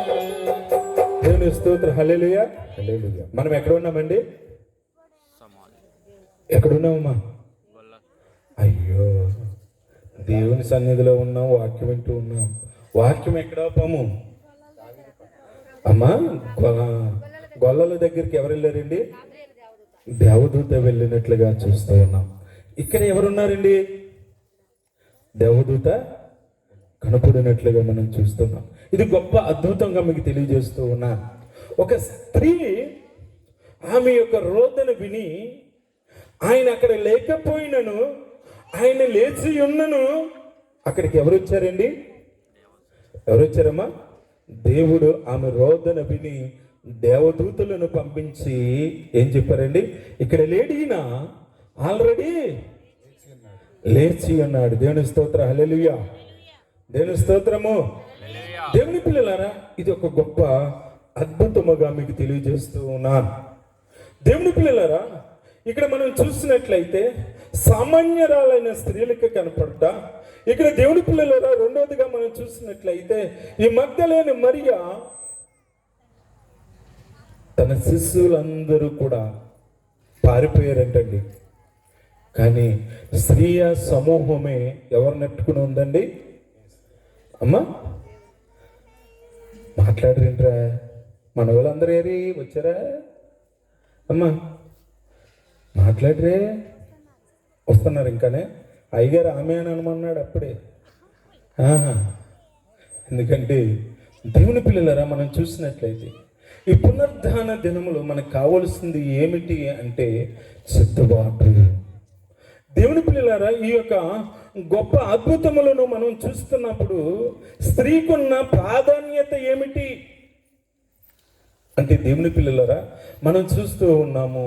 దేవుని స్తోత్రం, హల్లెలూయా, హల్లెలూయా. మనం ఎక్కడ ఉన్నామండి? ఎక్కడున్నామమ్మా? అయ్యో, దేవుని సన్నిధిలో ఉన్నాం, వాక్యం వింటూ ఉన్నాం. వాక్యం ఎక్కడ ఆపాము అమ్మా? గొల్లల దగ్గరికి ఎవరు వెళ్ళారండి? దేవదూత వెళ్ళినట్లుగా చూస్తూ ఉన్నాం. ఇక్కడ ఎవరున్నారండి? దేవదూత కనపడినట్లుగా మనం చూస్తున్నాం. ఇది గొప్ప అద్భుతంగా మీకు తెలియజేస్తూ ఉన్నా. ఒక స్త్రీ ఆమె యొక్క రోదన విని ఆయన అక్కడ లేకపోయినను, ఆయన లేచి ఉన్నను. అక్కడికి ఎవరు వచ్చారండి? ఎవరు వచ్చారమ్మా? దేవుడు ఆమె రోదన విని దేవదూతలను పంపించి ఏం చెప్పారండి? ఇక్కడ లేడీనా ఆల్రెడీ లేచి ఉన్నాడు. దేవుని స్తోత్రం, హల్లెలూయా. దేవుని స్తోత్రము. దేవుని పిల్లలారా, ఇది ఒక గొప్ప అద్భుతముగా మీకు తెలియజేస్తూ ఉన్నాను. దేవుని పిల్లలారా, ఇక్కడ మనం చూసినట్లయితే సామాన్యరాలైన స్త్రీలకు కనపడట. ఇక్కడ దేవుని పిల్లలారా, రెండవదిగా మనం చూసినట్లయితే ఈ మగ్దలేని మరియ తన శిష్యులందరూ కూడా పారిపోయారంటండి. కానీ స్త్రీయ సమూహమే ఎవరు నెట్టుకుని ఉందండి? అమ్మా మాట్లాడరేంట్రా? మన వాళ్ళందరూ ఏరి వచ్చారా? అమ్మా మాట్లాడరే, వస్తున్నారు. ఇంకానే అయ్యగారు ఆమె అని అనమన్నాడు అప్పుడే. ఎందుకంటే దేవుని పిల్లలారా, మనం చూసినట్లయితే ఈ పునరుద్ధాన దినములో మనకు కావలసింది ఏమిటి అంటే సిద్ధపాటు. దేవుని పిల్లలారా, ఈ యొక్క గొప్ప అద్భుతములను మనం చూస్తున్నప్పుడు స్త్రీకున్న ప్రాధాన్యత ఏమిటి అంటే, దేవుని పిల్లలారా, మనం చూస్తూ ఉన్నాము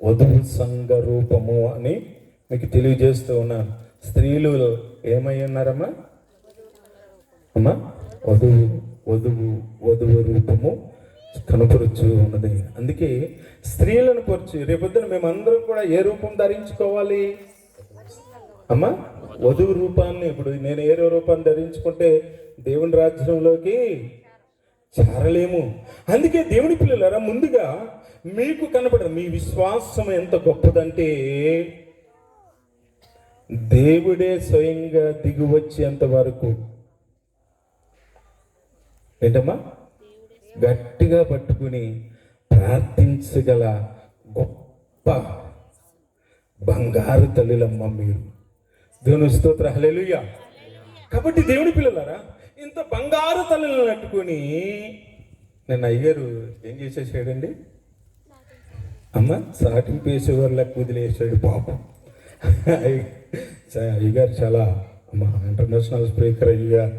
వధువు సంఘ రూపము అని మీకు తెలియజేస్తూ ఉన్నాను. స్త్రీలు ఏమై ఉన్నారమ్మా? అమ్మా వధువు రూపము కనపరుచు ఉన్నది. అందుకే స్త్రీలను పరచు. రేపొద్దున మేమందరం కూడా ఏ రూపం ధరించుకోవాలి అమ్మా? వధువు రూపాన్ని. ఇప్పుడు నేను ఏ రూపాన్ని ధరించుకుంటే దేవుని రాజ్యంలోకి చేరలేము. అందుకే దేవుని పిల్లలారా, ముందుగా మీకు కనపడదు. మీ విశ్వాసం ఎంత గొప్పదంటే దేవుడే స్వయంగా దిగి వచ్చేంత వరకు ఏంటమ్మా గట్టిగా పట్టుకుని ప్రార్థించగల గొప్ప బంగారు తల్లులమ్మ మీరు. దేవుని స్తోత్రం, హల్లెలూయా. కాబట్టి దేవుని పిల్లలారా, ఇంత బంగారు తల్లులను నట్టుకుని నేను అయ్యారు ఏం చేసేసాడండి? అమ్మ సాటింగ్ పేసేవారు లెక్క వదిలేసాడు పాపం. అయ్యగారు చాలా అమ్మ ఇంటర్నేషనల్ స్పీకర్ అయ్యగారు.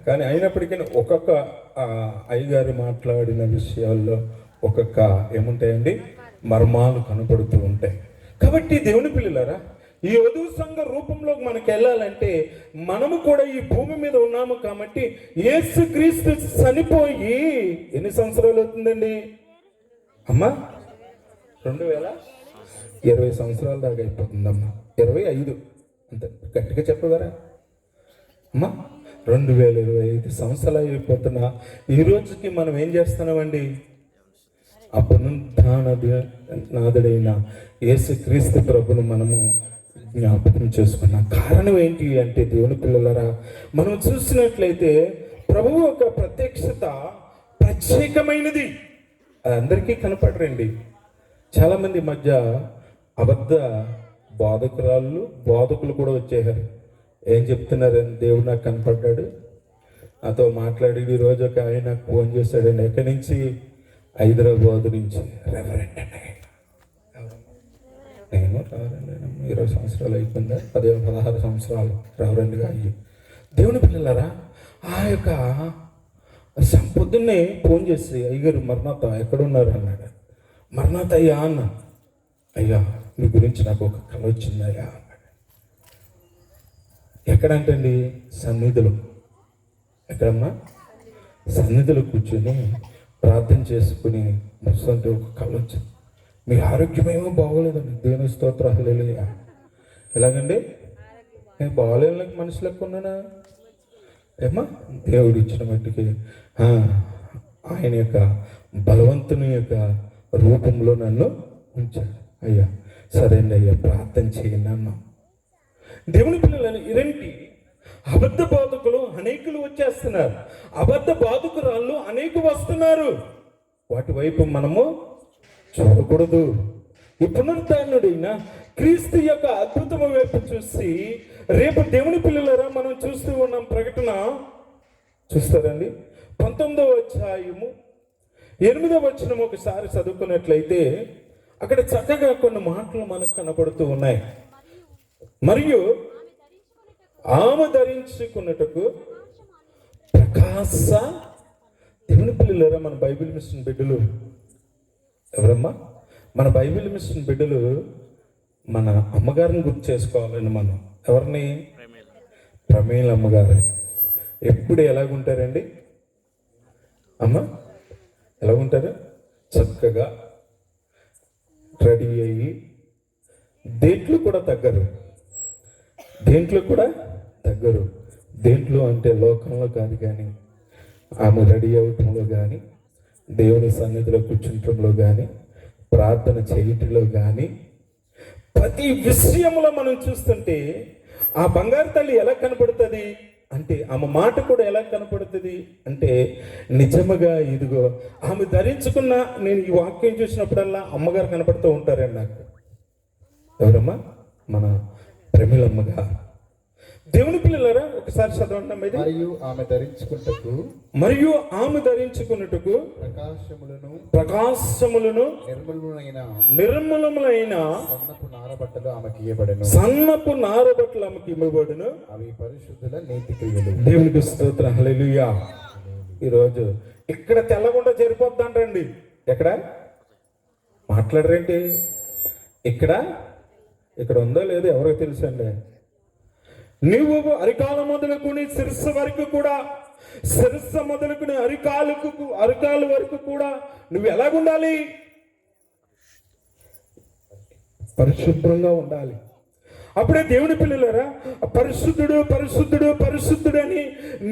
కానీ అయినప్పటికీ ఒక్కొక్క అయ్యగారు మాట్లాడిన విషయాల్లో ఒక్కొక్క ఏముంటాయండి మర్మాలు కనపడుతూ ఉంటాయి. కాబట్టి దేవుని పిల్లలారా, ఈ వధువు సంఘ రూపంలోకి మనకు వెళ్ళాలంటే మనము కూడా ఈ భూమి మీద ఉన్నాము. కాబట్టి యేసుక్రీస్తు చనిపోయి ఎన్ని సంవత్సరాలు అవుతుందండి అమ్మా? 2020 సంవత్సరాల దాకా అయిపోతుందమ్మా. 25 అంతే గట్టిగా చెప్పగలరా అమ్మా? 2025 సంవత్సరాలు అయిపోతున్నా ఈ రోజుకి మనం ఏం చేస్తున్నామండి? ఆ పునరుద్ధానాథుడైన యేసుక్రీస్తు ప్రభును మనము జ్ఞాపకం చేసుకున్నాం. కారణం ఏంటి అంటే దేవుని పిల్లలారా, మనం చూసినట్లయితే ప్రభువు యొక్క ప్రత్యక్షత ప్రత్యేకమైనది. అది అందరికీ కనపడరండి. చాలామంది మధ్య అబద్ధ బోధకులు కూడా వచ్చేసారు. ఏం చెప్తున్నారని, దేవుడు నాకు కనపడ్డాడు, నాతో మాట్లాడి ఈరోజు ఒక ఆయన నాకు ఫోన్ చేశాడండి. ఎక్కడి నుంచి? హైదరాబాద్ నుంచి. రెవరెండ్ అన్నయ్య. నేను రెవరెండ్ 20 సంవత్సరాలు అయిపోయిందా? 16 సంవత్సరాలు రెవరెండ్గా అయ్యి. దేవుని పిల్లలారా, ఆ యొక్క పొద్దున్నే ఫోన్ చేసి అయ్యగారు మరణాత ఎక్కడున్నారు అన్నాడు. మరణాత అయ్యా అన్న. అయ్యా మీ గురించి నాకు ఒక కళ వచ్చిందయ్యా అన్నాడు. ఎక్కడంటండి? సన్నిధిలో. ఎక్కడమ్మా? సన్నిధిలో కూర్చొని ప్రార్థన చేసుకుని వస్తుంటే ఒక కళ వచ్చింది. మీ ఆరోగ్యమేమో బాగోలేదండి. దేవుని స్తోత్రం, హల్లెలూయా. ఎలాగండి? నేను బాగోలేని మనుషులకు ఉన్నానా ఏమా? దేవుడు ఇచ్చిన మట్టికి ఆయన యొక్క బలవంతుని యొక్క రూపంలో నన్ను ఉంచాడు. అయ్యా సరేండి అయ్యా ప్రార్థన చేయండి అన్నాం. దేవుని పిల్లలని ఇరంటి అబద్ధ బాధకులు అనేకులు వచ్చేస్తున్నారు. అబద్ధ బాధకురాళ్ళు అనేక వస్తున్నారు. వాటి వైపు మనము చూడకూడదు. ఈ పునరుద్ధానుడైన క్రీస్తు యొక్క అద్భుతము వైపు చూసి రేపు దేవుని పిల్లలరా మనం చూస్తూ ఉన్నాం. ప్రకటన చూస్తారండి 19వ అధ్యాయము 8వ వచనం ఒకసారి చదువుకున్నట్లయితే అక్కడ చక్కగా కొన్ని మాటలు మనకు కనపడుతూ ఉన్నాయి. మరియు ఆమె ధరించుకున్నట్టుకు ప్రకాశ. దేవుని పిల్లలరా, మన బైబిల్ మిషన్ బిడ్డలు ఎవరమ్మా? మన బైబిల్ మిషన్ బిడ్డలు మన అమ్మగారిని గుర్తు చేసుకోవాలండి మనం. ఎవరిని? ప్రమేల అమ్మగారు. ఎప్పుడు ఎలాగుంటారండి అమ్మ? ఎలాగుంటారు? చక్కగా రెడీ అయ్యి దేంట్లో కూడా తగ్గరు. దేంట్లో అంటే లోకంలో కాదు, కానీ ఆమె రెడీ అవటంలో కానీ, దేవుని సన్నిధిలో కూర్చుంటంలో కానీ, ప్రార్థన చేయటంలో కానీ, ప్రతి విషయంలో మనం చూస్తుంటే ఆ బంగారు తల్లి ఎలా కనపడుతుంది అంటే, ఆమె మాట కూడా ఎలా కనపడుతుంది అంటే, నిజముగా ఇదిగో ఆమె ధరించుకున్న, నేను ఈ వాక్యం చూసినప్పుడల్లా అమ్మగారు కనపడుతూ ఉంటారండి నాకు. ఎవరమ్మా? మన ప్రమిళమ్మగా. దేవుని పిల్లలారా, ఒకసారి చదవండి.
మరియు ఆమె ధరించుకున్నట్టుకు
ప్రకాశములను నిర్మలములైన సన్నపు నారబట్టలు ఆమెకి ఇవ్వబడును.
అవి పరిశుద్ధుల నీతి క్రియలు.
దేవునికి స్తోత్రం. హల్లెలూయా. ఈరోజు ఇక్కడ తెల్లగుండ చేరిపోద్దంటండి. ఎక్కడ మాట్లాడరేంటి? ఇక్కడ ఉందో లేదో ఎవరికి తెలుసండి. నువ్వు అరికాల మొదలుకుని శిరస్సు వరకు కూడా, శిరస్సు మొదలుకుని అరికాల వరకు కూడా నువ్వు ఎలాగుండాలి? పరిశుభ్రంగా ఉండాలి. అప్పుడే దేవుని పిల్లలారా, పరిశుద్ధుడు పరిశుద్ధుడు పరిశుద్ధుడు అని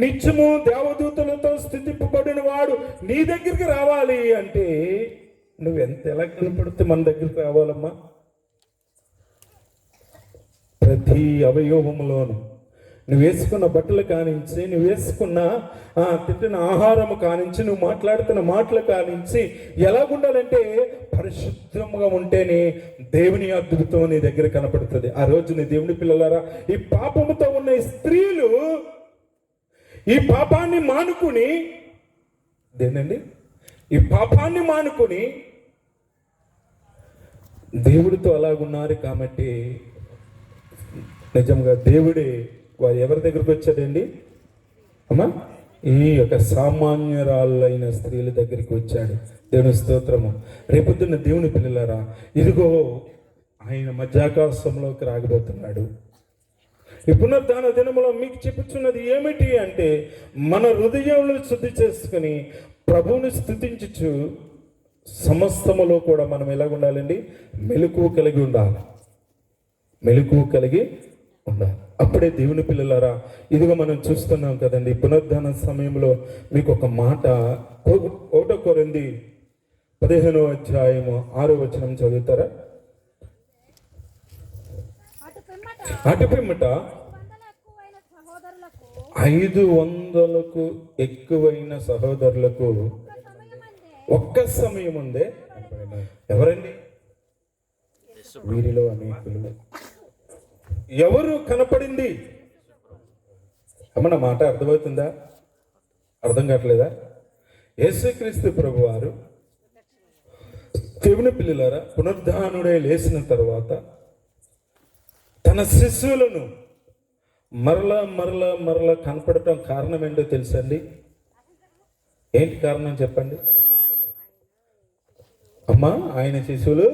నిత్యము దేవదూతలతో స్థుతింపబడిన వాడు నీ దగ్గరికి రావాలి అంటే నువ్వు ఎలా కనపడితే మన దగ్గరికి రావాలమ్మా? ప్రతి అవయవములోను నువ్వు వేసుకున్న బట్టలు కానించి, నువ్వు వేసుకున్న తింటున్న ఆహారము కానించి, నువ్వు మాట్లాడుతున్న మాటలు కానించి ఎలాగుండాలంటే పరిశుద్ధంగా ఉంటేనే దేవుని అద్భుతం నీ దగ్గర కనపడుతుంది. ఆ రోజు నీ దేవుని పిల్లలారా, ఈ పాపముతో ఉన్న ఈ స్త్రీలు ఈ పాపాన్ని మానుకుని, ఈ పాపాన్ని మానుకుని దేవుడితో అలాగున్నారు. కాబట్టి నిజంగా దేవుడే వారు ఎవరి దగ్గరికి వచ్చాడండి అమ్మా? ఈ యొక్క సామాన్యురాలైన స్త్రీల దగ్గరికి వచ్చాడు. దేవుని స్తోత్రము. రేపొద్దున్న దేవుని పిల్లలారా, ఇదిగో ఆయన మధ్యాకాశంలోకి రాగబోతున్నాడు. ఈ పునరుద్ధాన దినములో మీకు చెప్పుచున్నది ఏమిటి అంటే, మన హృదయంలో శుద్ధి చేసుకుని ప్రభువుని స్తుతించుచు సమస్తములో కూడా మనం ఎలా ఉండాలండి? మెలకువ కలిగి ఉండాలి. అప్పుడే దేవుని పిల్లలారా, ఇదిగో మనం చూస్తున్నాం కదండి. పునరుద్ధాన సమయంలో మీకు ఒక మాట, 1 కొరింథీ 15వ అధ్యాయము 6వ వచనం చదువుతారా? అటు పిమ్మట 500కు ఎక్కువైన సహోదరులకు ఒక్క సమయం ఉందే. ఎవరండి? వీరిలో అనేకులు. ఎవరు కనపడింది అమ్మ? మాట అర్థమవుతుందా? అర్థం కావట్లేదా? యేసుక్రీస్తు ప్రభువారు దేవుని పిల్లలారా, పునరుద్ధానుడై లేచిన తర్వాత తన శిష్యులను మరలా కనపడటం కారణం ఏంటో తెలుసండి? ఏంటి కారణం చెప్పండి అమ్మా? ఆయన శిష్యులు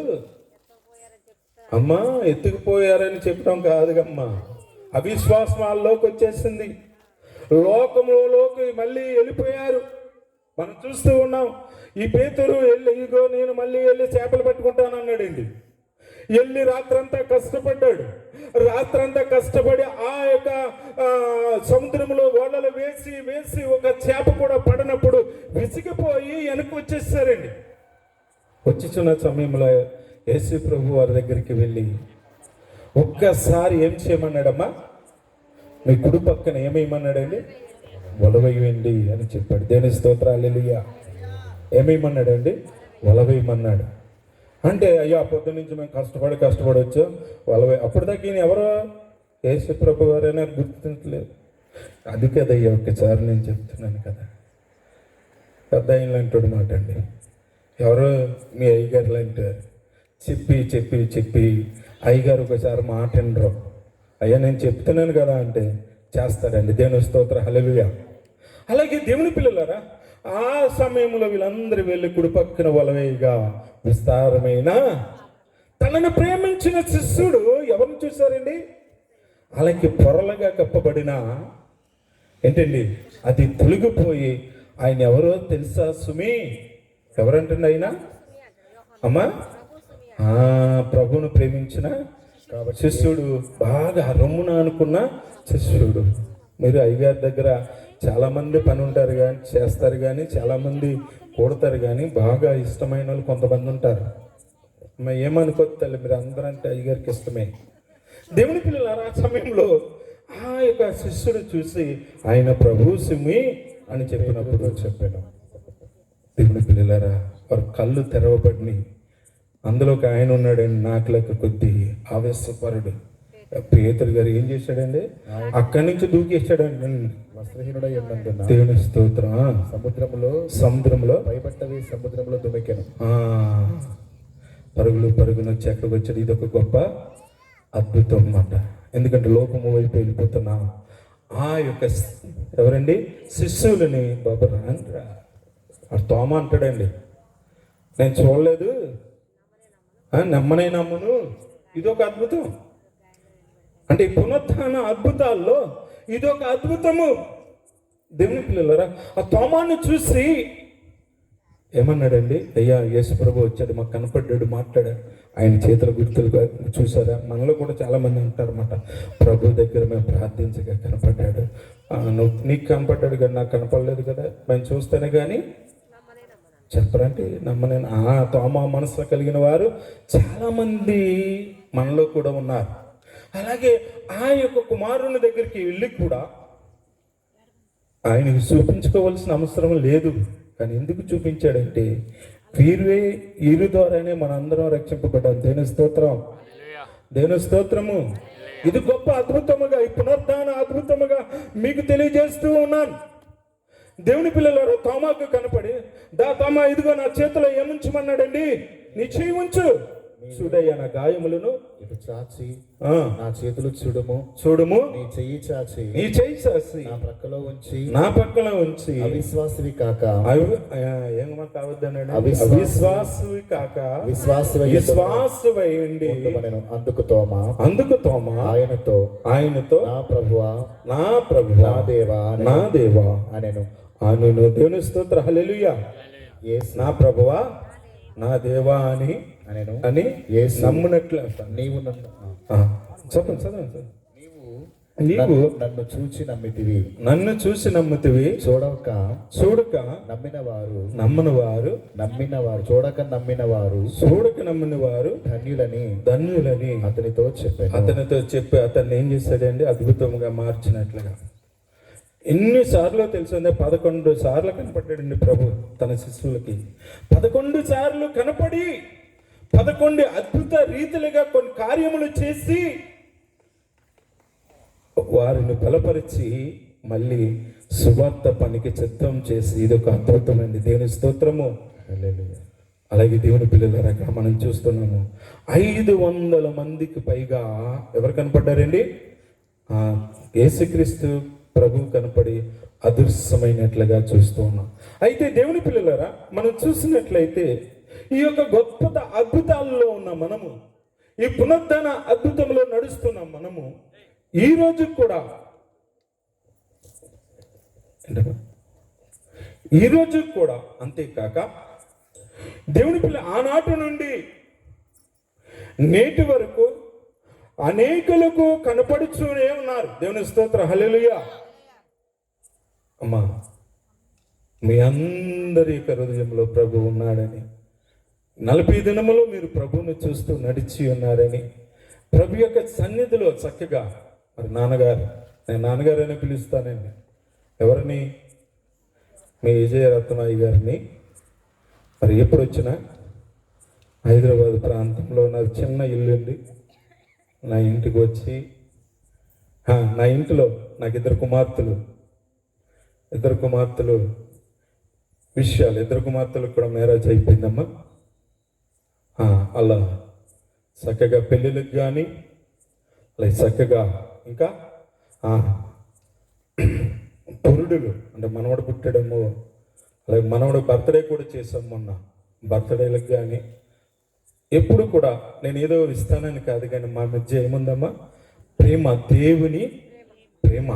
ఎత్తుకుపోయారని చెప్పడం కాదుగమ్మా. అవిశ్వాసం వాళ్ళలోకి వచ్చేసింది. లోకంలోకి మళ్ళీ వెళ్ళిపోయారు. మనం చూస్తూ ఉన్నాం. ఈ పేతురు ఇగో నేను మళ్ళీ వెళ్ళి చేపలు పట్టుకుంటాను అన్నాడండి. వెళ్ళి రాత్రంతా కష్టపడ్డాడు. రాత్రంతా కష్టపడి ఆ యొక్క సముద్రంలో ఓడలు వేసి ఒక చేప కూడా పడినప్పుడు విసిగిపోయి వెనక్కి వచ్చేసారండి. వచ్చిన సమయంలో యేసు ప్రభు వారి దగ్గరికి వెళ్ళి ఒక్కసారి ఏం చేయమన్నాడమ్మా? మీ కుడి పక్కన ఏమేయమన్నాడండి? వలవేయండి అని చెప్పాడు. దేవుని స్తోత్రం. హల్లెలూయా. ఏమేయమన్నాడండి? వలవేయమన్నాడు. అంటే అయ్యా పొద్దు నుంచి మేము కష్టపడి వచ్చాం, వలవే. అప్పటిదాకా ఈయన ఎవరో యేసు ప్రభు వారైనా గుర్తించలేదు. అది కదయ్యా, ఒక్కసారి నేను చెప్తున్నాను కదా. పెద్ద ఆయన అంటాడు మాట అండి. ఎవరో మీ అయ్యగారులు అంటారు. చెప్పి అయ్యగారు ఒకసారి మాట వినరు. అయ్యా నేను చెప్తున్నాను కదా అంటే చేస్తాడండి. దేవుని స్తోత్రం. హల్లెలూయా. అలాగే దేవుని పిల్లలారా, ఆ సమయంలో వీళ్ళందరూ వెళ్ళి కుడి పక్కన వలవేయగా విస్తారమైన
తనను ప్రేమించిన శిష్యుడు ఎవరిని చూశారండి? అలాగే పొరలుగా కప్పబడిన ఏంటండి అది తొలగిపోయి ఆయన ఎవరో తెలుసా సుమి? ఎవరంటండి ఆయన? అమ్మా, ప్రభువును ప్రేమించిన శిష్యుడు, బాగా రొమ్మున అనుకున్న శిష్యుడు. మీరు అయ్యగారి దగ్గర చాలామంది పని ఉంటారు కానీ చేస్తారు, కానీ చాలామంది కూడతారు, కానీ బాగా ఇష్టమైన వాళ్ళు కొంతమంది ఉంటారు. ఏమనుకోవచ్చు తల్లి, మీరు అందరంటే అయ్యగారికి ఇష్టమే. దేవుని పిల్లలారా, ఆ సమయంలో ఆ యొక్క శిష్యుడు చూసి ఆయన ప్రభు సుమి అని చెప్పినప్పుడు చెప్పాను. దేవుని పిల్లలారా, వారు కళ్ళు తెరవబడిని. అందులోకి ఆయన ఉన్నాడండి, నాకు లెక్క కొద్ది ఆవేశపరుడు. పేతురు గారు ఏం చేశాడండి? అక్కడి నుంచి దూకేశాడండి.
వస్త్రహీనుడై ఉన్నందున
దేవుని స్తోత్రం. సముద్రంలో
భయపట్టవి సముద్రంలో దుమికెను.
పరుగున చెక్కకు వచ్చాడు. ఇది ఒక గొప్ప అద్భుతం అన్నమాట. ఎందుకంటే లోకము వైపు వెళ్ళిపోతున్నా ఆ యొక్క ఎవరండి శిష్యులని బాబు రాండ్రా తోమ అంటాడండి, నేను చూడలేదు, నమ్మనే నమ్మను. ఇదొక అద్భుతం. అంటే ఈ పునరుత్థాన అద్భుతాల్లో ఇదొక అద్భుతము. దేవుని పిల్లలారా, ఆ తోమాన్ని చూసి ఏమన్నాడండి? అయ్యా యేసు ప్రభు వచ్చాడు, మాకు కనపడ్డాడు, మాట్లాడాడు. ఆయన చేతుల గుర్తులు చూసారా? మనలో కూడా చాలా మంది అంటారన్నమాట, ప్రభు దగ్గర మేము ప్రార్థించగా కనపడ్డాడు. నీకు కనపడ్డాడు కానీ నాకు కనపడలేదు కదా, మేము చూస్తేనే కానీ చెప్పరంటే నమ్మనేను. తోమా మనసులో కలిగిన వారు చాలామంది మనలో కూడా ఉన్నారు. అలాగే ఆ యొక్క కుమారుని దగ్గరికి వెళ్ళి కూడా ఆయనకు చూపించుకోవాల్సిన అవసరం లేదు. కానీ ఎందుకు చూపించాడంటే వీరు ద్వారానే మనందరం రక్షింపబడ్డాం. దేవుని స్తోత్రం, దేవుని స్తోత్రము. ఇది గొప్ప అద్భుతముగా, ఈ పునరుద్ధాన అద్భుతముగా మీకు తెలియజేస్తూ ఉన్నాను. దేవుని పిల్లలారా, తోమాకు కనపడి తోమా ఇదిగో నా చేతిలో ఏముంచమన్నాడండి? నీ చెయ్యి ఉంచు, చూడయ్యా నా గాయములను
ఇటు చాచి నా చేతులు
చూడుము,
నీ చెయ్యి చాచి
నా పక్కలో ఉంచి
అవిశ్వాసివి కాక
ఏమన్నా కావద్దన్నాడు?
అవిశ్వాసివి
కాక
విశ్వాసవైండి. అందుకు తోమా ఆయనతో నా ప్రభువా నా దేవా అనెను.
దేవుని స్తోత్రం, హల్లెలూయా. నా ప్రభువా నా దేవా అని నమ్మునట్లు
నీవు
చదవండి.
నీవు
నన్ను చూచి నమ్మితివి, చూడక నమ్మని వారు చూడక నమ్మిన వారు ధన్యులని
అతనితో
చెప్పి అతన్ని ఏం చేశాడండి? అద్భుతంగా మార్చినట్లుగా. ఎన్నిసార్లు తెలుసు? 11 సార్లు కనపడ్డాడండి ప్రభు తన శిష్యులకి. 11 సార్లు కనపడి 11 అద్భుత రీతిలుగా కొన్ని కార్యములు చేసి వారిని బలపరిచి మళ్ళీ సువార్త పనికి సిద్ధం చేసి ఇదొక అద్భుతమైంది. దేవుని స్తోత్రము. అలాగే దేవుని పిల్లల మనం చూస్తున్నాము 500 మందికి పైగా ఎవరు కనపడ్డారండి? యేసుక్రీస్తు ప్రభు కనపడి అదృశ్యమైనట్లుగా చూస్తూ ఉన్నాం. అయితే దేవుని పిల్లలారా, మనం చూసినట్లయితే ఈ యొక్క గొప్ప అద్భుతాల్లో ఉన్న మనము, ఈ పునరుద్ధాన అద్భుతంలో నడుస్తున్నాం మనము. ఈ రోజు కూడా అంతేకాక దేవుని పిల్ల ఆనాటి నుండి నేటి వరకు అనేకులకు కనపడుతూనే ఉన్నారు. దేవుని స్తోత్రం, హల్లెలూయా. అమ్మా, మీ అందరి యొక్క హృదయంలో ప్రభు ఉన్నాడని, 40 దినములు మీరు ప్రభువును చూస్తూ నడిచి ఉన్నారని, ప్రభు యొక్క సన్నిధిలో చక్కగా మరి నేను నాన్నగారు అని పిలుస్తానండి. ఎవరిని? మీ విజయరత్నయ్య గారిని. మరి ఎప్పుడు వచ్చినా హైదరాబాద్ ప్రాంతంలో నాకు చిన్న ఇల్లు ఉంది. నా ఇంటికి వచ్చి నా ఇంట్లో నాకు ఇద్దరు కుమార్తెలు విషయాలు, ఇద్దరు కుమార్తెలకు కూడా మ్యారేజ్ అయిపోయిందమ్మా. అలా చక్కగా పెళ్ళిళ్ళకి కానీ అలాగే చక్కగా ఇంకా పురుడులు అంటే మనవడు పుట్టాడేమో, అలాగే మనవడు బర్త్డే కూడా చేసాం మొన్న. బర్త్డేలకు కానీ
ఎప్పుడు కూడా నేను ఏదో ఇస్తానని కాదు, కానీ మా మధ్య ఏముందమ్మా? ప్రేమ, దేవుని ప్రేమ.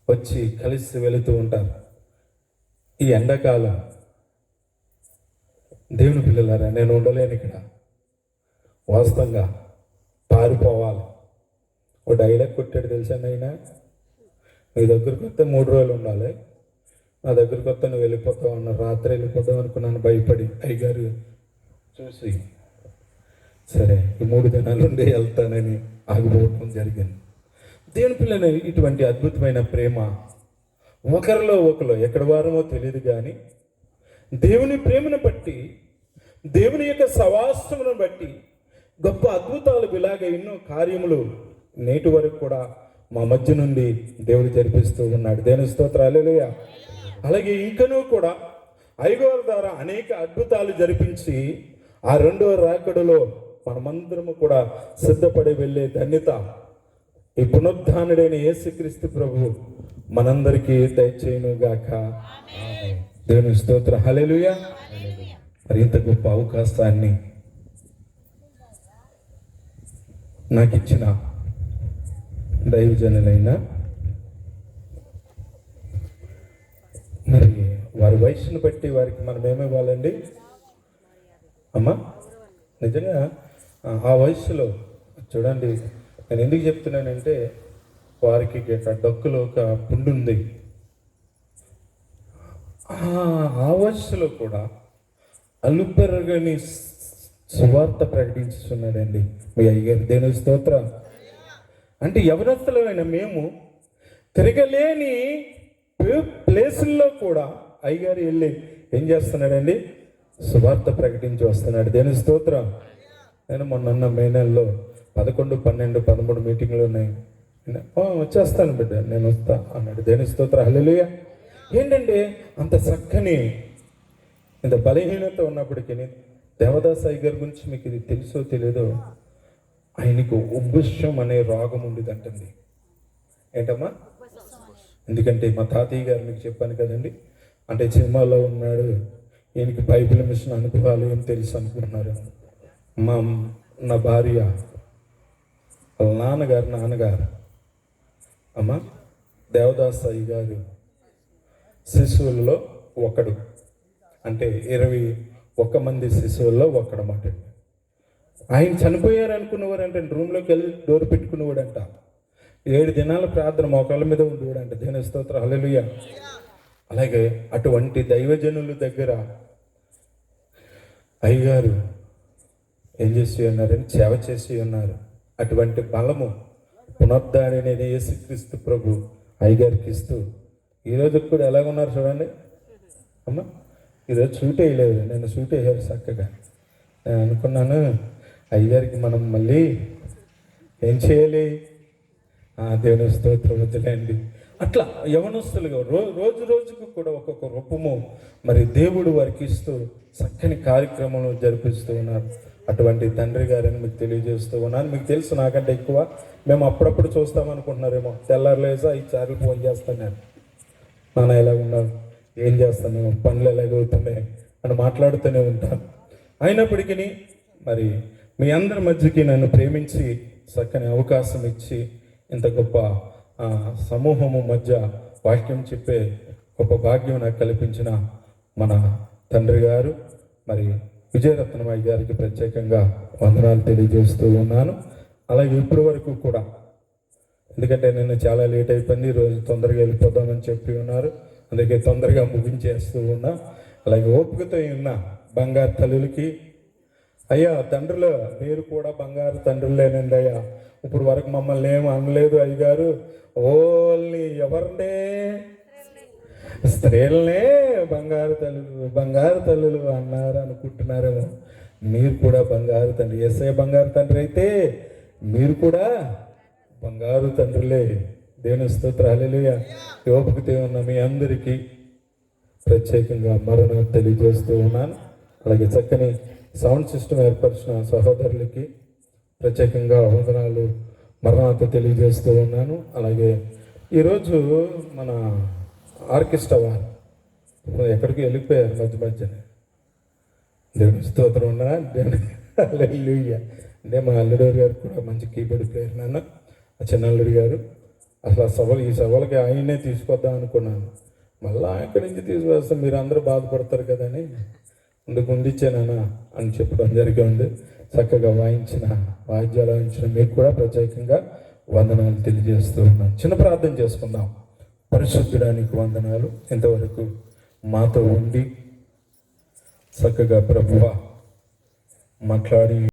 వచ్చి కలిసి వెళుతూ ఉంటారు. ఈ ఎండాకాలం దేవుని పిల్లలారా, నేను ఉండలేను ఇక్కడ. వాస్తవంగా పారిపోవాలి. ఓ డైలాగ్ కొట్టాడు తెలుసా అయినా, మీ దగ్గరకు వస్తే 3 రోజులు ఉండాలి, నా దగ్గరకు వస్తే నువ్వు వెళ్ళిపోతావు అన్న. రాత్రి వెళ్ళిపోతావు అనుకున్నాను భయపడి. అయ్యగారు చూసి సరే ఈ 3 దినాలు ఉండి వెళ్తానని ఆగిపోవటం జరిగింది. దేవుని పిల్లలు, ఇటువంటి అద్భుతమైన ప్రేమ ఒకరిలో ఒకరు ఎక్కడ వారమో తెలియదు, కానీ దేవుని ప్రేమను బట్టి, దేవుని యొక్క సవాసమును బట్టి గొప్ప అద్భుతాలు ఇలాగ ఎన్నో కార్యములు నేటి వరకు కూడా మా మధ్య నుండి దేవుడు జరిపిస్తూ ఉన్నాడు. దేవుని స్తోత్రం, హల్లెలూయా. అలాగే ఇంకనూ కూడా అయ్యగారి ద్వారా అనేక అద్భుతాలు జరిపించి ఆ 2వ రాకడలో మనమందరము కూడా సిద్ధపడి వెళ్ళే ధన్యత ఈ పునరుద్ధానుడైన యేసుక్రీస్తు ప్రభు మనందరికీ దయచేయును గాక. దేవుని స్తోత్రం, హల్లెలూయా. మరి ఇంత గొప్ప అవకాశాన్ని నాకు ఇచ్చిన దైవజనులైన మరి వారి వయసును బట్టి వారికి మనం ఏమివ్వాలండి అమ్మా? నిజంగా ఆ వయసులో చూడండి, నేను ఎందుకు చెప్తున్నానంటే వారికి డొక్కులో ఒక పుండు ఉంది. ఆ వయసులో కూడా అలుపెరగని సువార్త ప్రకటించుతున్నాడండి మీ అయ్యగారు. దేవుని స్తోత్రం. అంటే యవనస్తులమైన మేము తిరగలేని ప్లేసుల్లో కూడా అయ్యగారు వెళ్ళి ఏం చేస్తున్నాడండి? సువార్త ప్రకటించి వస్తున్నాడు. దేవుని స్తోత్రం. నేను మొన్న మే నెలలో 11, 12, 13 మీటింగ్లు ఉన్నాయి. వచ్చేస్తాను బిడ్డ, నేను వస్తా అన్నాడు. దేవుని స్తోత్రం, హల్లెలూయా. ఏంటంటే అంత చక్కని, ఇంత బలహీనత ఉన్నప్పటికీ దేవదాస్ అయ్యగారి గురించి మీకు ఇది తెలుసో తెలియదో, ఆయనకు ఉబ్బుష్యం అనే రోగం ఉండేదంటండి. ఏంటమ్మా? ఎందుకంటే మా తాతయ్య గారు మీకు చెప్పాను కదండి, అంటే సినిమాలో ఉన్నాడు, ఈయనకి బైబిల్ మిషన్ అనుభవాలు ఏం తెలుసు అనుకుంటున్నారు. నా భార్య వాళ్ళ నాన్నగారు అమ్మ దేవదాస్ అయ్య గారు శిశువుల్లో ఒకడు, అంటే 21 మంది శిశువుల్లో ఒకడమాట. ఆయన చనిపోయారు అనుకున్నవారు అంటే రూమ్లోకి వెళ్ళి డోర్ పెట్టుకునేవాడంట. 7 దినాల ప్రార్థన మోకాళ్ళ మీద ఉండేవాడంట. దేవుని స్తోత్రం, హల్లెలూయా. అలాగే అటువంటి దైవజనుల దగ్గర అయ్యగారు ఏం చేసి ఉన్నారని సేవ చేసి ఉన్నారు. అటువంటి బలము పునరుద్ధరణి యేసుక్రీస్తు ప్రభు అయ్యగారికి ఇస్తూ ఈరోజు కూడా ఎలాగున్నారు చూడండి అమ్మ. ఈరోజు షూట్ వేయలేదు, నేను షూట్ వేయాలి చక్కగా. నేను అనుకున్నాను అయ్యగారికి మనం మళ్ళీ ఏం చేయాలి, దేవుని స్తోత్రం వదిలేండి. అట్లా యవనస్తులుగా రోజు రోజుకు కూడా ఒక్కొక్క రూపము మరి దేవుడు వారికి ఇస్తూ చక్కని కార్యక్రమాలు జరిపిస్తూ ఉన్నారు. అటువంటి తండ్రి గారని మీకు తెలియజేస్తూ ఉన్నాను. మీకు తెలుసు నాకంటే ఎక్కువ, మేము అప్పుడప్పుడు చూస్తామనుకుంటున్నారేమో. తెల్లారులేసా 5 సార్లు ఫోన్ చేస్తాను నేను, నాన్న ఎలా ఉన్నాను, ఏం చేస్తాను, పనులు ఎలాగవుతున్నాయి అని మాట్లాడుతూనే ఉంటాను. అయినప్పటికీ మరి మీ అందరి మధ్యకి నన్ను ప్రేమించి చక్కని అవకాశం ఇచ్చి ఇంత గొప్ప సమూహము మధ్య వాక్యం చెప్పే గొప్ప భాగ్యం నాకు కల్పించిన మన తండ్రి గారు మరి విజయరత్నమయ్య గారికి ప్రత్యేకంగా వందనాలు తెలియజేస్తూ ఉన్నాను. అలాగే ఇప్పటి వరకు కూడా, ఎందుకంటే నేను చాలా లేట్ అయిపోయింది, రోజు తొందరగా వెళ్ళిపోదామని చెప్పి ఉన్నారు, అందుకే తొందరగా ముగించేస్తూ ఉన్నా. అలాగే ఓపికతో ఉన్న బంగారు తల్లులకి, అయ్యా తండ్రులు మీరు కూడా బంగారు తండ్రులేనండి అయ్యా. ఇప్పుడు వరకు మమ్మల్ని ఏం అనలేదు అయ్యగారు, ఓన్లీ ఎవరినే స్త్రీలనే బంగారు తల్లులు అన్నారు అనుకుంటున్నారేమో. మీరు కూడా బంగారు తండ్రి, యేసయ్య బంగారు తండ్రి అయితే మీరు కూడా బంగారు తండ్రులే. దేవుని స్తోత్రం, హల్లెలూయా. ఓపికతో ఉన్న మీ అందరికీ ప్రత్యేకంగా మరణం తెలియజేస్తూ ఉన్నాను. అలాగే చక్కని సౌండ్ సిస్టమ్ ఏర్పరిచిన సహోదరులకి ప్రత్యేకంగా వందనాలు మరణాలతో తెలియజేస్తూ ఉన్నాను. అలాగే ఈరోజు మన ఆర్కెస్ట్రా వారు ఎక్కడికి వెళ్ళిపోయారు మధ్యనే. దేవుని స్తోత్రం ఉన్నా హల్లెలూయా. అంటే మా అల్లుడు గారు కూడా మంచి కీబోర్డ్ ప్లేయర్ నాన్న, ఆ చిన్న అల్లుడు గారు. అసలు ఆ సభలు ఈ సభలకి ఆయన్నే తీసుకొద్దాం అనుకున్నాను. మళ్ళీ ఇక్కడి నుంచి తీసుకొస్తాం మీరు అందరూ బాధపడతారు కదని ముందుకు ఇచ్చానా అని చెప్పడం జరిగింది. చక్కగా వాయిద్యాలు వాయించిన మీకు కూడా ప్రత్యేకంగా వందనాలు తెలియజేస్తూ ఉన్నాను. చిన్న ప్రార్థన చేసుకుందాం. పరిశుద్ధుడానికి వందనాలు. ఇంతవరకు మాతో ఉండి చక్కగా ప్రభువా మాట్లాడి